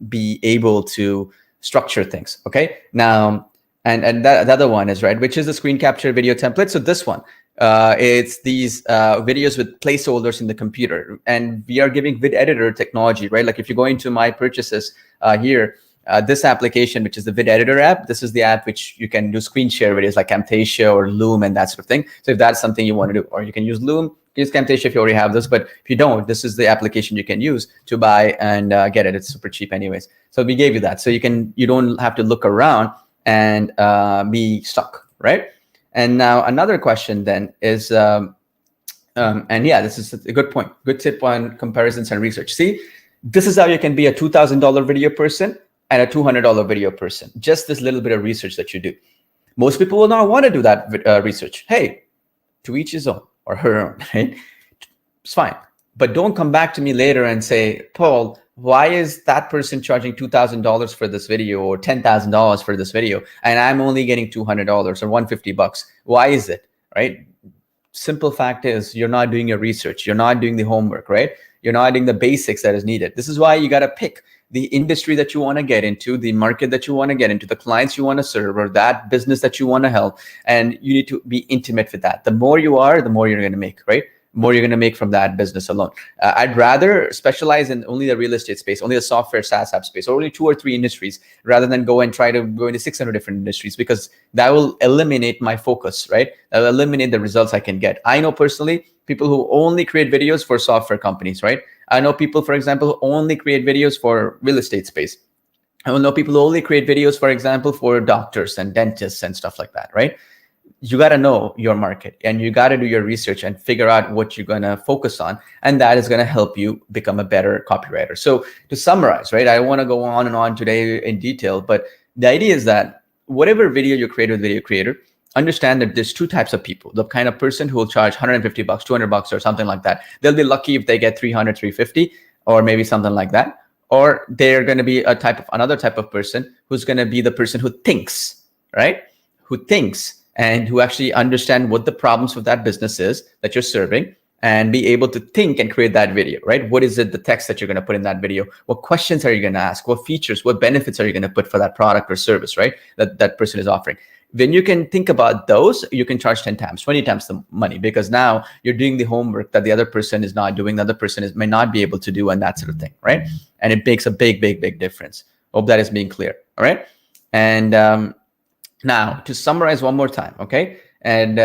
be able to structure things, okay? Now, and that, the other one is, right, which is the screen capture video template. So this one, it's these videos with placeholders in the computer. And we are giving vid editor technology, right? Like if you go into my purchases here, this application, which is the vid editor app, this is the app which you can do screen share videos like Camtasia or Loom and that sort of thing. So if that's something you want to do, or you can use Loom, use Camtasia if you already have this, but if you don't, this is the application you can use to buy and get it. It's super cheap anyways. So we gave you that. So you don't have to look around and be stuck, right? And now another question then is, and yeah, this is a good point. Good tip on comparisons and research. See, this is how you can be a $2,000 video person and a $200 video person. Just this little bit of research that you do. Most people will not want to do that research. Hey, to each his own or her own, right? It's fine. But don't come back to me later and say, Paul, why is that person charging $2,000 for this video or $10,000 for this video, and I'm only getting $200 or $150? Why is it, right? Simple fact is you're not doing your research. You're not doing the homework, right? You're not doing the basics that is needed. This is why you got to pick the industry that you want to get into, the market that you want to get into, the clients you want to serve, or that business that you want to help. And you need to be intimate with that. The more you are, the more you're going to make, right? More you're going to make from that business alone. I'd rather specialize in only the real estate space, only the software SaaS app space, or only 2 or 3 industries, rather than go and try to go into 600 different industries, because that will eliminate my focus, right? That will eliminate the results I can get. I know personally people who only create videos for software companies, right? I know people, for example, who only create videos for real estate space. I will know people who only create videos, for example, for doctors and dentists and stuff like that, right? You got to know your market and you got to do your research and figure out what you're going to focus on. And that is going to help you become a better copywriter. So to summarize, right, I want to go on and on today in detail, but the idea is that whatever video you create with VideoCreator, understand that there's 2 types of people. The kind of person who will charge $150, $200 or something like that. They'll be lucky if they get 300, 350 or maybe something like that. Or they're going to be another type of person who's going to be the person who thinks, right? Who thinks and who actually understand what the problems with that business is that you're serving, and be able to think and create that video, right? What is it, the text that you're going to put in that video? What questions are you going to ask? What features, what benefits are you going to put for that product or service, right? That person is offering. When you can think about those, you can charge 10 times, 20 times the money, because now you're doing the homework that the other person is not doing, the other person may not be able to do, and that sort of thing, right? And it makes a big, big, big difference. Hope that is being clear, all right? And now to summarize one more time, okay? And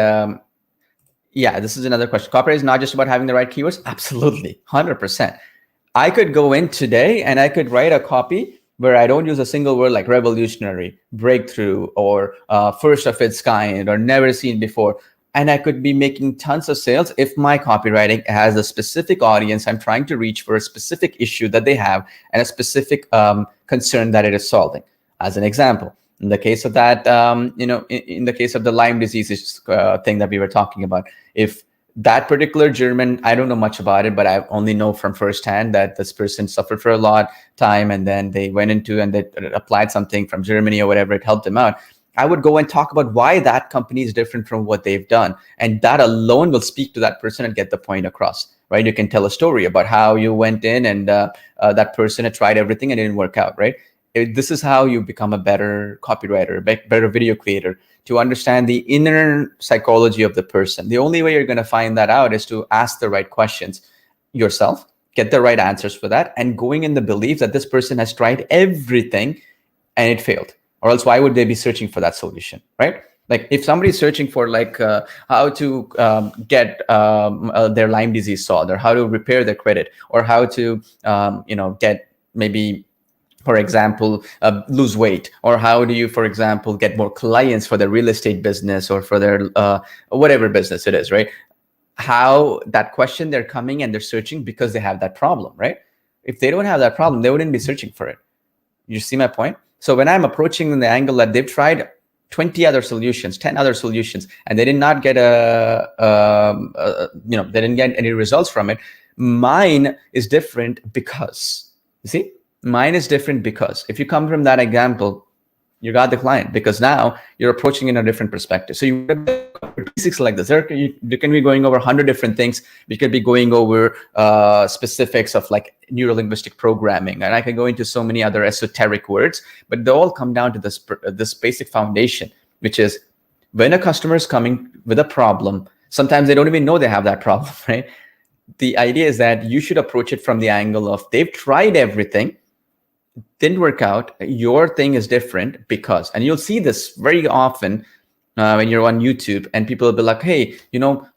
yeah, this is another question. Copywriting is not just about having the right keywords. Absolutely, 100%. I could go in today and I could write a copy where I don't use a single word like revolutionary, breakthrough, or first of its kind, or never seen before. And I could be making tons of sales if my copywriting has a specific audience I'm trying to reach for a specific issue that they have and a specific concern that it is solving. As an example, in the case of that, in the case of the Lyme disease thing that we were talking about, if that particular German, I don't know much about it, but I only know from firsthand that this person suffered for a lot time, and then they went into and they applied something from Germany or whatever, it helped them out. I would go and talk about why that company is different from what they've done. And that alone will speak to that person and get the point across, right? You can tell a story about how you went in and that person had tried everything and it didn't work out, right? This is how you become a better copywriter, better video creator, to understand the inner psychology of the person. The only way you're going to find that out is to ask the right questions yourself, get the right answers for that, and going in the belief that this person has tried everything and it failed. Or else why would they be searching for that solution, right? Like if somebody's searching for like how to get their Lyme disease solved, or how to repair their credit, or how to get maybe, for example, lose weight, or how do you, for example, get more clients for their real estate business or for their whatever business it is, right? how that question they're coming and they're searching because they have that problem, right? If they don't have that problem, they wouldn't be searching for it. You see my point? So when I'm approaching the angle that they've tried 20 other solutions, 10 other solutions, and they did not get they didn't get any results from it. Mine is different because, you see, mine is different because if you come from that example, you got the client, because now you're approaching in a different perspective. So you basics like this. There can be going over 100 different things. We could be going over specifics of like neuro-linguistic programming, and I can go into so many other esoteric words, but they all come down to this basic foundation, which is when a customer is coming with a problem, sometimes they don't even know they have that problem, right? The idea is that you should approach it from the angle of they've tried everything, didn't work out. Your thing is different because, and you'll see this very often when you're on YouTube and people will be like, hey,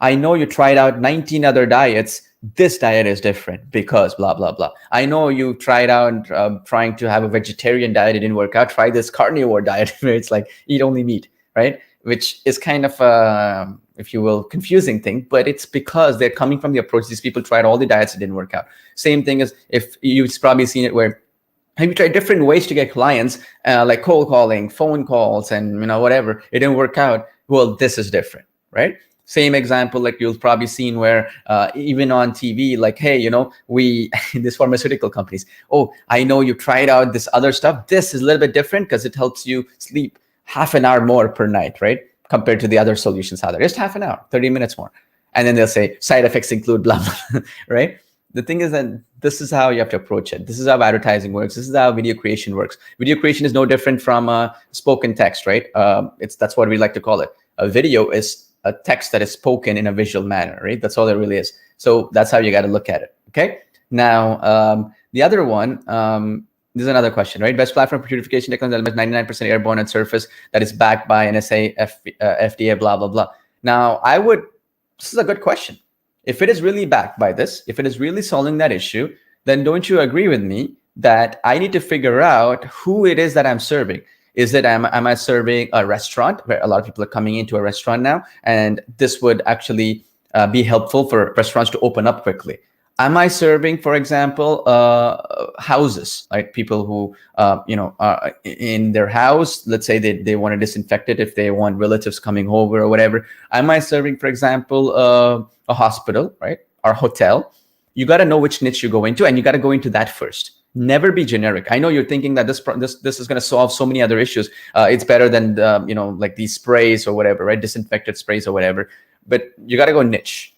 I know you tried out 19 other diets. This diet is different because blah, blah, blah. I know you tried out trying to have a vegetarian diet. It didn't work out. Try this carnivore diet where it's like eat only meat, right? Which is kind of, if you will, confusing thing, but it's because they're coming from the approach. These people tried all the diets. It didn't work out. Same thing as if you've probably seen it where have you tried different ways to get clients, like cold calling, phone calls, and whatever? It didn't work out. Well, this is different, right? Same example, like you've probably seen where even on TV, like, hey, we these pharmaceutical companies. Oh, I know you tried out this other stuff. This is a little bit different because it helps you sleep half an hour more per night, right? Compared to the other solutions out there, just half an hour, 30 minutes more, and then they'll say side effects include blah blah, right? The thing is that this is how you have to approach it. This is how advertising works. This is how video creation works. Video creation is no different from spoken text, right? That's what we like to call it. A video is a text that is spoken in a visual manner, right? That's all it really is. So that's how you got to look at it. Okay. Now, the other one, this is another question, right? Best platform for purification technology, 99% airborne and surface that is backed by NSA, FDA, blah, blah, blah. Now, this is a good question. If it is really backed by this, if it is really solving that issue, then don't you agree with me that I need to figure out who it is that I'm serving? Is it, am I serving a restaurant where a lot of people are coming into a restaurant now, and this would actually be helpful for restaurants to open up quickly? Am I serving, for example, houses, like people who, are in their house, let's say they want to disinfect it if they want relatives coming over or whatever. Am I serving, for example, a hospital, right? Or hotel? You got to know which niche you go into, and you got to go into that first. Never be generic. I know you're thinking that this is going to solve so many other issues. It's better than, like these sprays or whatever, right? Disinfectant sprays or whatever. But you got to go niche.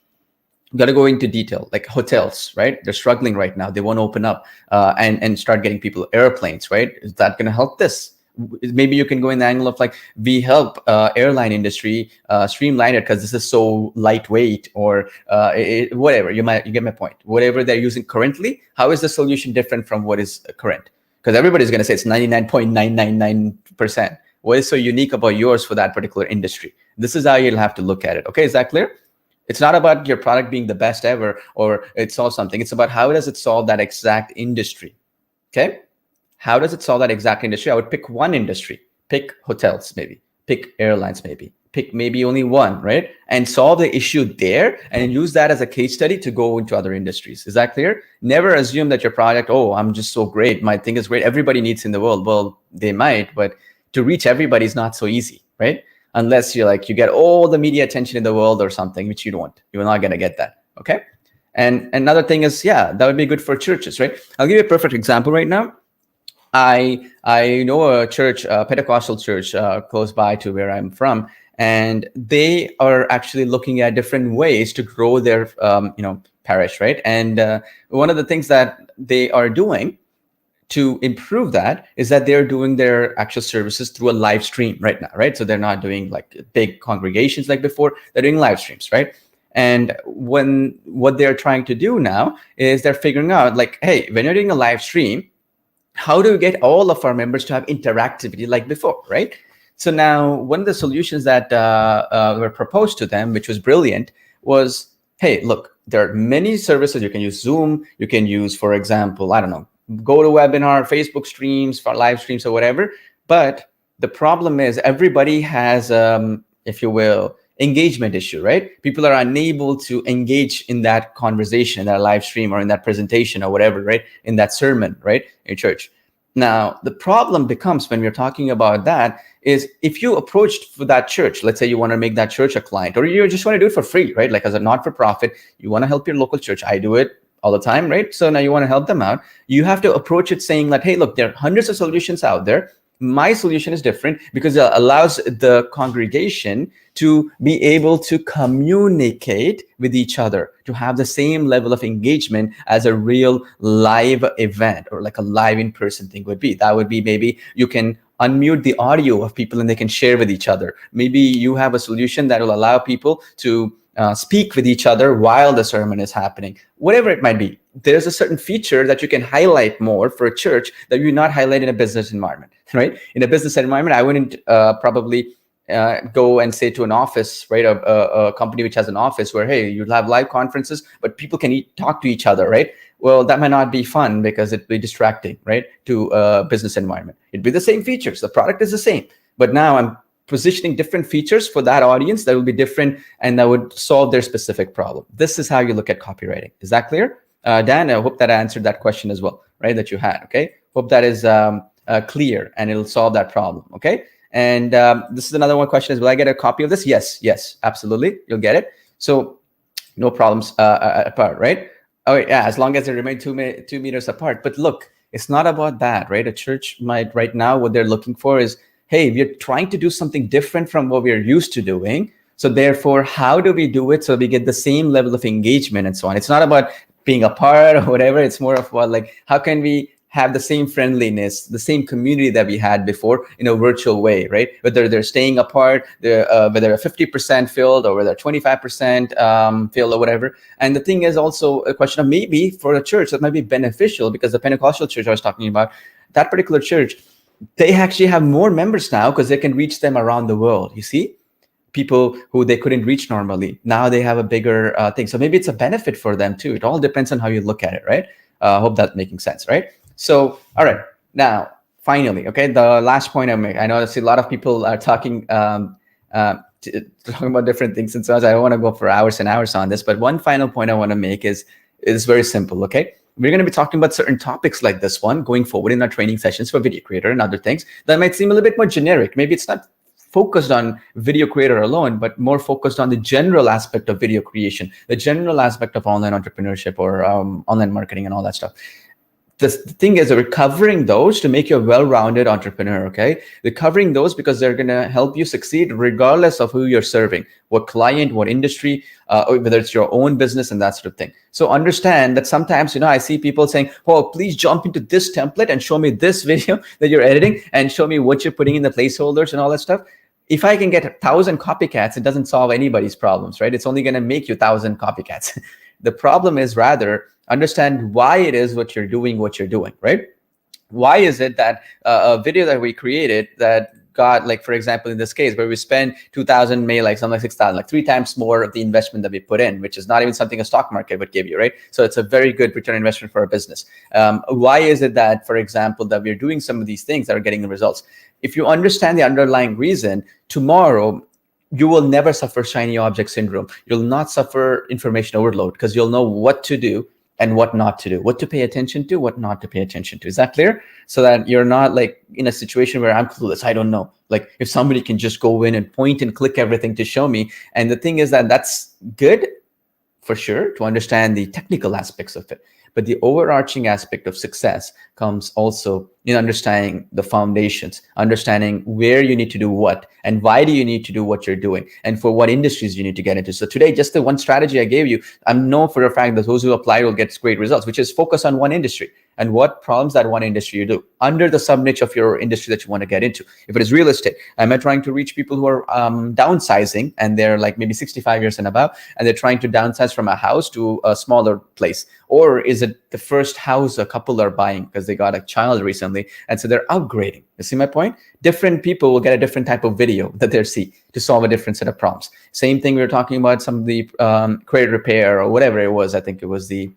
You got to go into detail, like hotels, right? They're struggling right now. They want to open up and start getting people airplanes, right? Is that going to help this? Maybe you can go in the angle of like, we help airline industry streamline it because this is so lightweight, or whatever. You get my point. Whatever they're using currently, how is the solution different from what is current? Because everybody's going to say it's 99.999%. What is so unique about yours for that particular industry? This is how you'll have to look at it. Okay, is that clear? It's not about your product being the best ever or it solves something. It's about how does it solve that exact industry. Okay? How does it solve that exact industry? I would pick one industry. Pick hotels, maybe. Pick airlines, maybe. Pick maybe only one, right? And solve the issue there and use that as a case study to go into other industries. Is that clear? Never assume that your product, oh, I'm just so great. My thing is great. Everybody needs in the world. Well, they might, but to reach everybody is not so easy, right? Unless you get all the media attention in the world or something, which you don't. You're not going to get that, okay? And another thing is, that would be good for churches, right? I'll give you a perfect example right now. I know a church, a Pentecostal church close by to where I'm from, and they are actually looking at different ways to grow their, parish, right? And one of the things that they are doing to improve that is that they're doing their actual services through a live stream right now, right? So they're not doing like big congregations like before. They're doing live streams, right? And what they're trying to do now is they're figuring out like, hey, when you're doing a live stream, how do we get all of our members to have interactivity like before, right? So now one of the solutions that were proposed to them, which was brilliant, was, hey, look, there are many services. You can use Zoom. You can use, for example, I don't know, go to webinar, Facebook streams, for live streams or whatever. But the problem is everybody has, if you will, engagement issue, right? People are unable to engage in that conversation, in that live stream, or in that presentation, or whatever, right? In that sermon, right? In church. Now, the problem becomes when we're talking about that is if you approached for that church, let's say you want to make that church a client, or you just want to do it for free, right? Like as a not-for-profit, you want to help your local church. I do it all the time, right? So now you want to help them out. You have to approach it saying that, hey, look, there are hundreds of solutions out there. My solution is different because it allows the congregation to be able to communicate with each other, to have the same level of engagement as a real live event, or like a live in-person thing would be. That would be, maybe you can unmute the audio of people and they can share with each other. Maybe you have a solution that will allow people to speak with each other while the sermon is happening. Whatever it might be, there's a certain feature that you can highlight more for a church that you not highlight in a business environment, right? In a business environment, I wouldn't probably go and say to an office, right? A company which has an office where, hey, you'll have live conferences, but people can talk to each other, right? Well, that might not be fun because it'd be distracting, right? To a business environment. It'd be the same features. The product is the same, but now I'm positioning different features for that audience that will be different and that would solve their specific problem. This is how you look at copywriting. Is that clear? Dan, I hope that I answered that question as well, right? That you had, okay? Hope that is clear and it'll solve that problem, okay? And this is another one question is, will I get a copy of this? Yes, absolutely. You'll get it. So no problems apart, right? Oh yeah, as long as they remain 2 meters apart. But look, it's not about that, right? A church might right now, what they're looking for is, hey, we're trying to do something different from what we're used to doing. So therefore, how do we do it so we get the same level of engagement and so on? It's not about being apart or whatever. It's more of what, like, how can we have the same friendliness, the same community that we had before in a virtual way, right? Whether they're staying apart, whether they're 50% filled or whether 25% filled or whatever. And the thing is also a question of, maybe for a church that might be beneficial, because the Pentecostal church I was talking about, that particular church, they actually have more members now because they can reach them around the world. You see, people who they couldn't reach normally, now they have a bigger thing. So maybe it's a benefit for them too. It all depends on how you look at it, right? Hope that's making sense, right? So, all right, now finally, okay, the last point I make. I know I see a lot of people are talking about different things, and so I don't want to go for hours and hours on this. But one final point I want to make is very simple. Okay, we're going to be talking about certain topics like this one going forward in our training sessions for VideoCreator and other things that might seem a little bit more generic. Maybe it's not focused on VideoCreator alone, but more focused on the general aspect of video creation, the general aspect of online entrepreneurship or online marketing and all that stuff. The thing is that we're covering those to make you a well-rounded entrepreneur, okay? They're covering those because they're going to help you succeed regardless of who you're serving, what client, what industry, whether it's your own business and that sort of thing. So understand that sometimes, I see people saying, oh, please jump into this template and show me this video that you're editing and show me what you're putting in the placeholders and all that stuff. If I can get 1,000 copycats, it doesn't solve anybody's problems, right? It's only going to make you 1,000 copycats. The problem is rather understand why it is what you're doing, right? Why is it that a video that we created that got, like, for example, in this case where we spend 2,000 made like something like 6,000, like 3 times more of the investment that we put in, which is not even something a stock market would give you, right? So it's a very good return on investment for a business. Why is it that, for example, that we're doing some of these things that are getting the results? If you understand the underlying reason, tomorrow you will never suffer shiny object syndrome. You'll not suffer information overload because you'll know what to do and what not to do, what to pay attention to, what not to pay attention to. Is that clear? So that you're not like in a situation where I'm clueless, I don't know. Like if somebody can just go in and point and click everything to show me. And the thing is that that's good for sure to understand the technical aspects of it. But the overarching aspect of success comes also in understanding the foundations, understanding where you need to do what, and why do you need to do what you're doing, and for what industries you need to get into. So today, just the one strategy I gave you, I know for a fact that those who apply will get great results, which is focus on one industry and what problems that one industry you do under the sub niche of your industry that you want to get into. If it is real estate, am I trying to reach people who are downsizing and they're like maybe 65 years and above, and they're trying to downsize from a house to a smaller place? Or is it the first house a couple are buying because they got a child recently, and so they're upgrading? You see my point? Different people will get a different type of video that they see to solve a different set of problems. Same thing we were talking about some of the credit repair or whatever it was. I think it was the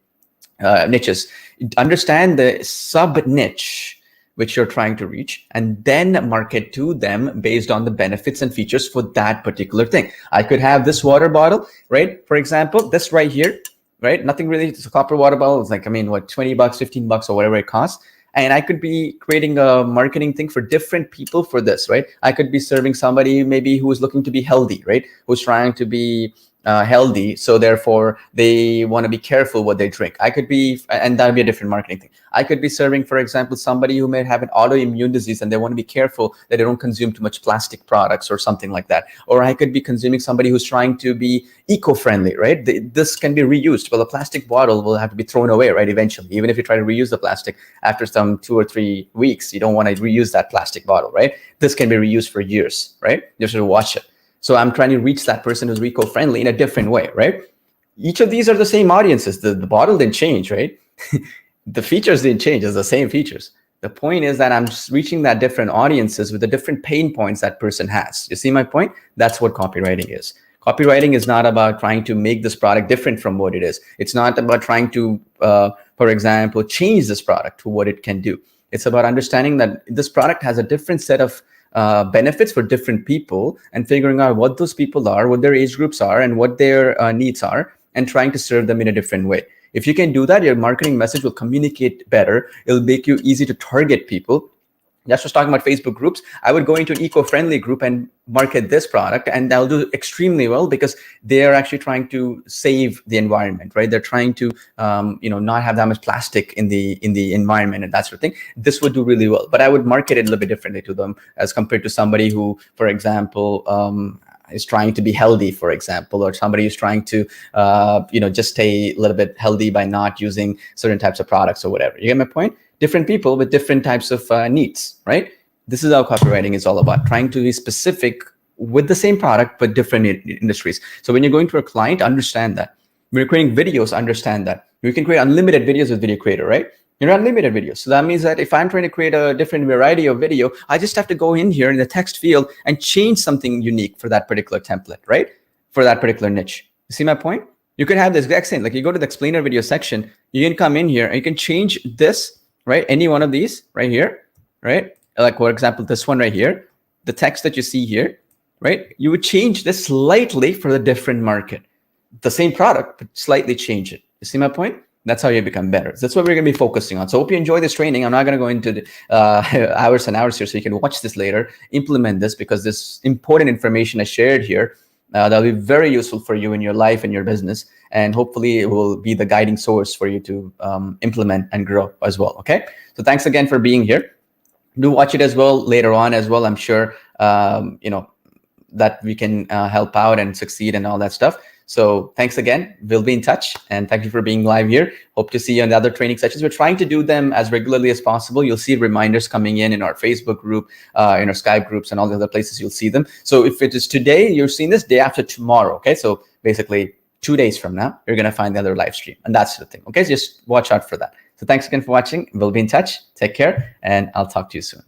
niches. Understand the sub niche which you're trying to reach, and then market to them based on the benefits and features for that particular thing. I could have this water bottle, right? For example, this right here, right? Nothing really, it's a copper water bottle. It's like, I mean, what, 20 bucks, 15 bucks or whatever it costs. And I could be creating a marketing thing for different people for this, right? I could be serving somebody maybe who is looking to be healthy, right? Who's trying to be healthy, so therefore they want to be careful what they drink. I could be, and that would be a different marketing thing. I could be serving, for example, somebody who may have an autoimmune disease and they want to be careful that they don't consume too much plastic products or something like that. Or I could be consuming somebody who's trying to be eco-friendly, right? This can be reused. Well, a plastic bottle will have to be thrown away, right? Eventually, even if you try to reuse the plastic after some 2 or 3 weeks, you don't want to reuse that plastic bottle, right? This can be reused for years, right? You should watch it. So I'm trying to reach that person who's eco-friendly in a different way, right? Each of these are the same audiences. The bottle didn't change, right? The features didn't change. It's the same features. The point is that I'm just reaching that different audiences with the different pain points that person has. You see my point? That's what copywriting is. Copywriting is not about trying to make this product different from what it is. It's not about trying to, for example, change this product to what it can do. It's about understanding that this product has a different set of benefits for different people, and figuring out what those people are, what their age groups are, and what their needs are, and trying to serve them in a different way. If you can do that, your marketing message will communicate better. It'll make you easy to target people. That's just talking about Facebook groups. I would go into an eco-friendly group and market this product, and they'll do extremely well because they're actually trying to save the environment, right? They're trying to, not have that much plastic in the environment and that sort of thing. This would do really well, but I would market it a little bit differently to them as compared to somebody who, for example, is trying to be healthy, for example, or somebody who's trying to, just stay a little bit healthy by not using certain types of products or whatever. You get my point? Different people with different types of needs, right? This is how copywriting is all about, trying to be specific with the same product, but different industries. So when you're going to a client, understand that. When you're creating videos, understand that. You can create unlimited videos with VideoCreator, right? You're unlimited videos. So that means that if I'm trying to create a different variety of video, I just have to go in here in the text field and change something unique for that particular template, right? For that particular niche. You see my point? You can have this exact same, like you go to the explainer video section, you can come in here and you can change this, right? Any one of these right here, right? Like for example, this one right here, the text that you see here, right? You would change this slightly for the different market. The same product, but slightly change it. You see my point? That's how you become better. That's what we're going to be focusing on. So hope you enjoy this training. I'm not going to go into the hours and hours here, so you can watch this later, implement this, because this important information I shared here, that'll be very useful for you in your life and your business. And hopefully it will be the guiding source for you to implement and grow as well. Okay. So thanks again for being here. Do watch it as well later on as well. I'm sure, that we can help out and succeed and all that stuff. So thanks again. We'll be in touch, and thank you for being live here. Hope to see you in the other training sessions. We're trying to do them as regularly as possible. You'll see reminders coming in our Facebook group, in our Skype groups, and all the other places you'll see them. So if it is today, you're seeing this day after tomorrow. Okay. So basically 2 days from now, you're going to find the other live stream, and that's the thing. Okay. So just watch out for that. So thanks again for watching. We'll be in touch. Take care, and I'll talk to you soon.